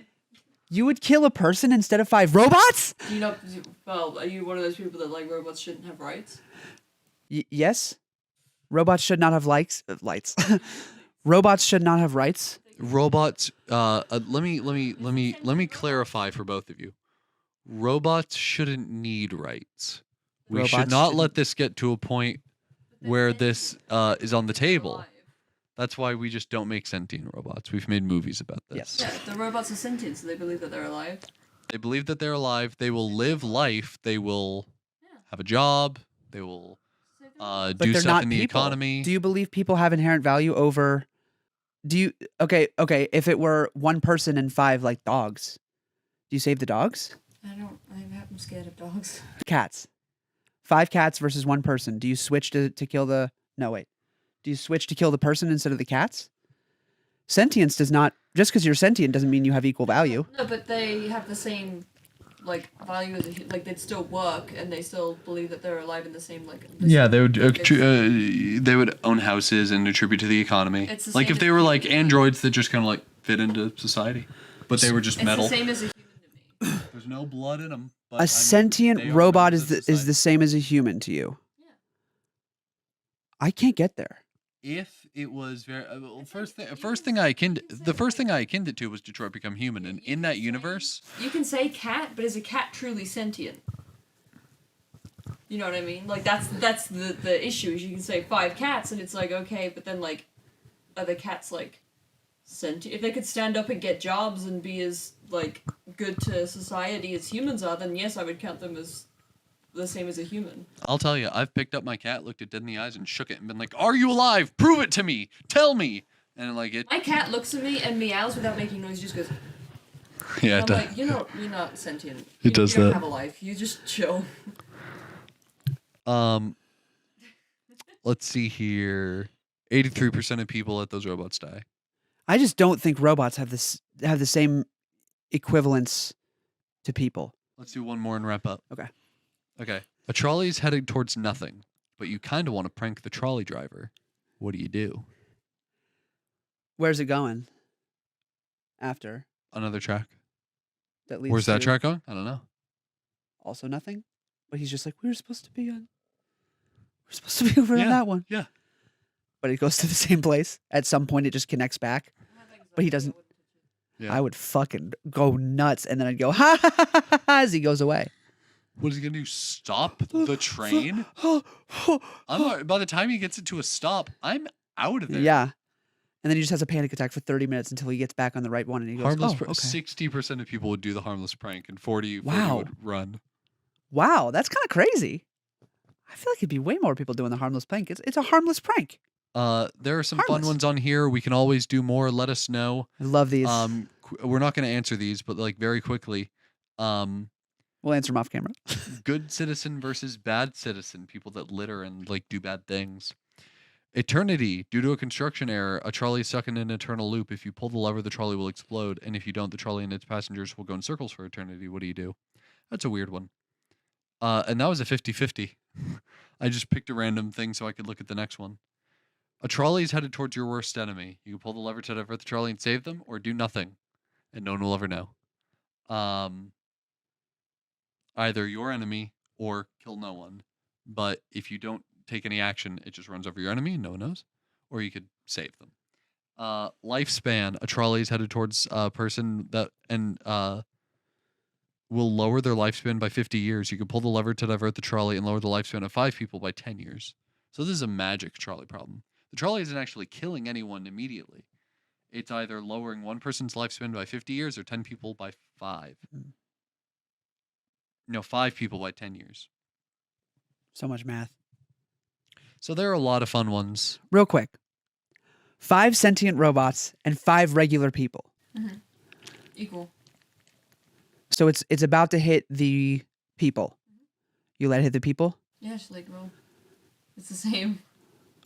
S1: You would kill a person instead of 5 robots?
S3: Do you not? Well, are you one of those people that like robots shouldn't have rights?
S1: Yes. Robots should not have lights. Robots should not have rights.
S2: Robots. Let me clarify for both of you. Robots shouldn't need rights. We should
S1: Robots
S2: not
S1: shouldn't-
S2: let this get to a point where this is on the table. That's why we just don't make sentient robots. We've made movies about this.
S1: Yes.
S3: Yeah, the robots are sentient, so they believe that they're alive.
S2: They believe that they're alive. They will live life. They will
S3: Yeah.
S2: have a job. They will
S1: But
S2: do
S1: they're
S2: stuff
S1: not
S2: in the
S1: people.
S2: economy.
S1: Do you believe people have inherent value over? Do you? Okay. If it were 1 person and 5 like dogs, do you save the dogs?
S3: I'm scared of dogs.
S1: Cats. 5 cats versus 1 person. Do you switch to kill the? No, wait. Do you switch to kill the person instead of the cats? Sentience does not. Just because you're sentient doesn't mean you have equal value.
S3: No, but they have the same like value as like they'd still work and they still believe that they're alive in the same like.
S2: Yeah, they would.
S3: It's-
S2: They would own houses and contribute to the economy.
S3: It's the
S2: Like
S3: same
S2: if they
S3: as
S2: were
S3: humans.
S2: like androids that just kind of like fit into society, but they were just
S3: It's
S2: metal.
S3: the same as a human to me.
S2: There's no blood in them.
S1: A sentient robot is the same as a human to you.
S3: Yeah.
S1: I can't get there.
S2: If it was very well, the first thing I akined it to was Detroit Become Human, and in that universe,
S3: You can say cat, but is a cat truly sentient? You know what I mean? Like that's the issue. Is you can say 5 cats, and it's like okay, but then like, are the cats like sentient? If they could stand up and get jobs and be as like good to society as humans are, then yes, I would count them as the same as a human.
S2: I'll tell you, I've picked up my cat, looked it dead in the eyes, and shook it, and been like, "Are you alive? Prove it to me. Tell me." And like it,
S3: My cat looks at me and meows without making noise. Just goes.
S2: yeah,
S3: I'm like, you're not sentient.
S2: It does
S3: you don't
S2: that.
S3: have a life. You just chill.
S2: Let's see here. 83% of people let those robots die.
S1: I just don't think robots have the same equivalence to people.
S2: Let's do one more and wrap up.
S1: Okay.
S2: Okay. A trolley is headed towards nothing, but you kind of want to prank the trolley driver. What do?
S1: Where's it going? After.
S2: Another track.
S1: that leads
S2: Where's that
S1: to
S2: track going? I don't know.
S1: also nothing. But he's just like, we're supposed to be over on
S2: Yeah,
S1: that one.
S2: yeah.
S1: But it goes to the same place. At some point, it just connects back. But he doesn't.
S2: Yeah.
S1: I would fucking go nuts, and then I'd go ha ha ha ha, ha as he goes away.
S2: What is he gonna do? Stop the train? By the time he gets it to a stop, I'm out of there.
S1: Yeah. And then he just has a panic attack for 30 minutes until he gets back on the right one, and he goes,
S2: Harmless.
S1: "Oh, okay."
S2: 60% of people would do the harmless prank, and 40
S1: Wow.
S2: would run.
S1: Wow, that's kind of crazy. I feel like it'd be way more people doing the harmless prank. It's a harmless prank.
S2: There are some fun
S1: Harmless.
S2: ones on here. We can always do more. Let us know.
S1: I love these.
S2: We're not going to answer these, but like very quickly.
S1: We'll answer them off camera.
S2: Good citizen versus bad citizen. People that litter and like do bad things. Eternity. Due to a construction error, a trolley is stuck in an eternal loop. If you pull the lever, the trolley will explode, and if you don't, the trolley and its passengers will go in circles for eternity. What do? That's a weird one. And that was a 50-50. I just picked a random thing so I could look at the next one. A trolley is headed towards your worst enemy. You can pull the lever to divert the trolley and save them, or do nothing, and no one will ever know. Either your enemy or kill no one. But if you don't take any action, it just runs over your enemy and no one knows. Or you could save them. Lifespan. A trolley is headed towards a person that will lower their lifespan by 50 years. You can pull the lever to divert the trolley and lower the lifespan of 5 people by 10 years. So this is a magic trolley problem. The trolley isn't actually killing anyone immediately. It's either lowering one person's lifespan by 50 years or 10 people by 5. No, 5 people by 10 years.
S1: So much math.
S2: So there are a lot of fun ones.
S1: Real quick. 5 sentient robots and 5 regular people.
S3: Equal.
S1: So it's about to hit the people. You let it hit the people?
S3: Yeah, just like, well, it's the same.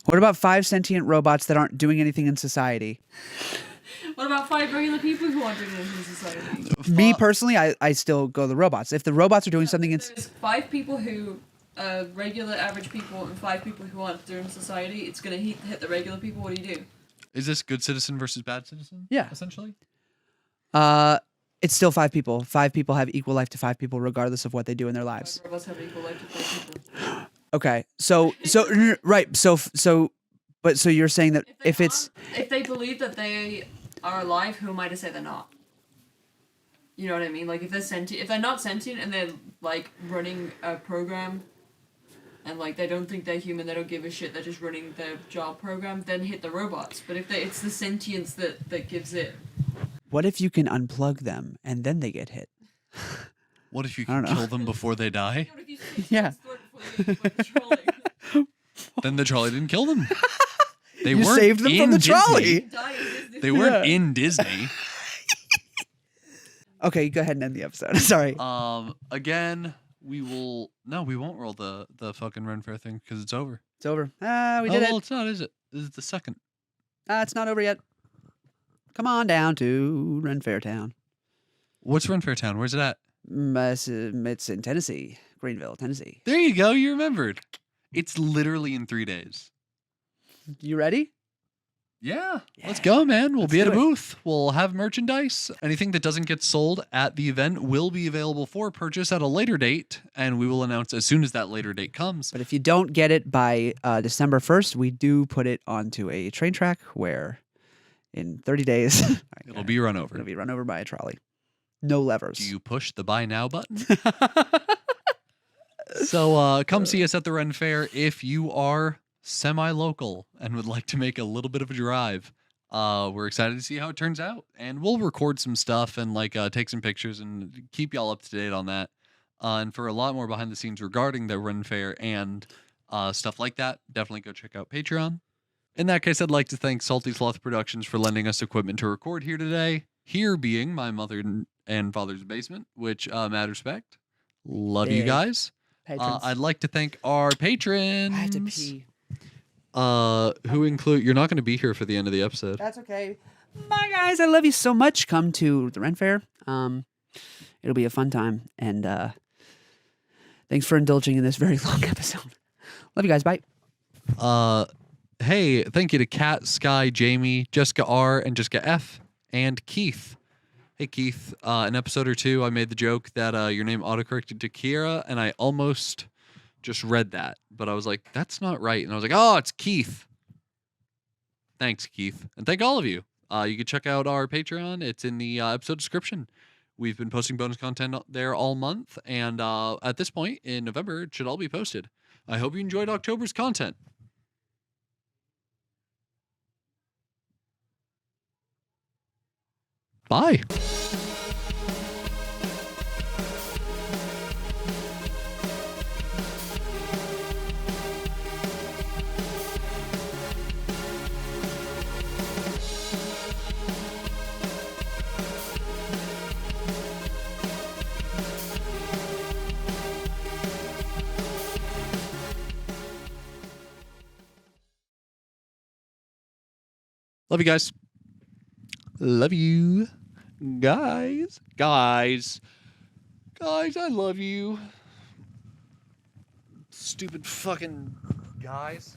S1: What about 5 sentient robots that aren't doing anything in society?
S3: What about 5 regular people who aren't doing anything in society?
S1: Me personally, I still go the robots. If the robots are doing something in
S3: There's 5 people who, regular average people, and 5 people who aren't doing society. It's gonna hit the regular people. What do?
S2: Is this good citizen versus bad citizen?
S1: Yeah.
S2: Essentially?
S1: it's still 5 people. 5 people have equal life to 5 people regardless of what they do in their lives.
S3: Robots have equal life to 5 people.
S1: Okay. So right. So you're saying that if
S3: they believe that they are alive, who am I to say they're not? You know what I mean? Like if they're sentient, if they're not sentient and they're like running a program, and like they don't think they're human, they don't give a shit, they're just running their job program, then hit the robots. But if it's the sentience that gives it.
S1: What if you can unplug them and then they get hit?
S2: What if you
S1: I don't
S2: can
S1: know.
S2: kill them before they die?
S3: What if you slit
S1: Yeah.
S3: someone's throat before you trolley?
S2: Then the trolley didn't kill them. They
S1: You
S2: weren't
S1: saved them
S2: in
S1: from the
S2: Disney.
S1: trolley.
S3: Die in Disney.
S2: They weren't
S1: Yeah.
S2: in Disney.
S1: Okay, go ahead and end the episode. Sorry.
S2: Again, we won't roll the fucking Ren Fair thing because it's over.
S1: It's over. We
S2: Oh,
S1: did
S2: well,
S1: it.
S2: it's not, is it? This is the second.
S1: It's not over yet. Come on down to Ren Fair Town.
S2: What's Ren Fair Town? Where's it at?
S1: It's in Tennessee, Greenville, Tennessee.
S2: There you go. You remembered. It's literally in 3 days.
S1: You ready?
S2: Yeah. Let's go, man. We'll
S1: Let's
S2: be at a
S1: do it.
S2: booth. We'll have merchandise. Anything that doesn't get sold at the event will be available for purchase at a later date, and we will announce as soon as that later date comes.
S1: But if you don't get it by December 1st, we do put it onto a train track where in 30 days
S2: It'll be run over.
S1: it'll be run over by a trolley. No levers.
S2: Do you push the buy now button? So come see us at the Ren Fair if you are semi-local and would like to make a little bit of a drive. We're excited to see how it turns out, and we'll record some stuff and take some pictures and keep y'all up to date on that. And for a lot more behind the scenes regarding the Ren Fair and stuff like that, definitely go check out Patreon. In that case, I'd like to thank Salty Sloth Productions for lending us equipment to record here today. Here being my mother and father's basement, which mad respect. Love you
S1: Big.
S2: guys.
S1: Patrons.
S2: I'd like to thank our patrons.
S1: I have to pee.
S2: Who include, you're not going to be here for the end of the episode.
S1: That's okay. Bye, guys. I love you so much. Come to the Ren Fair. It'll be a fun time. And thanks for indulging in this very long episode. Love you guys. Bye.
S2: Hey, thank you to Kat, Sky, Jamie, Jessica R, and Jessica F, and Keith Hey Keith, an episode or two, I made the joke that your name autocorrected to Kiera, and I almost just read that, but I was like, that's not right, and I was like, oh, it's Keith. Thanks, Keith, and thank all of you. You can check out our Patreon; it's in the episode description. We've been posting bonus content there all month, and at this point in November, it should all be posted. I hope you enjoyed October's content. Bye. Love you guys. Love you. Guys. Guys, I love you. Stupid fucking guys.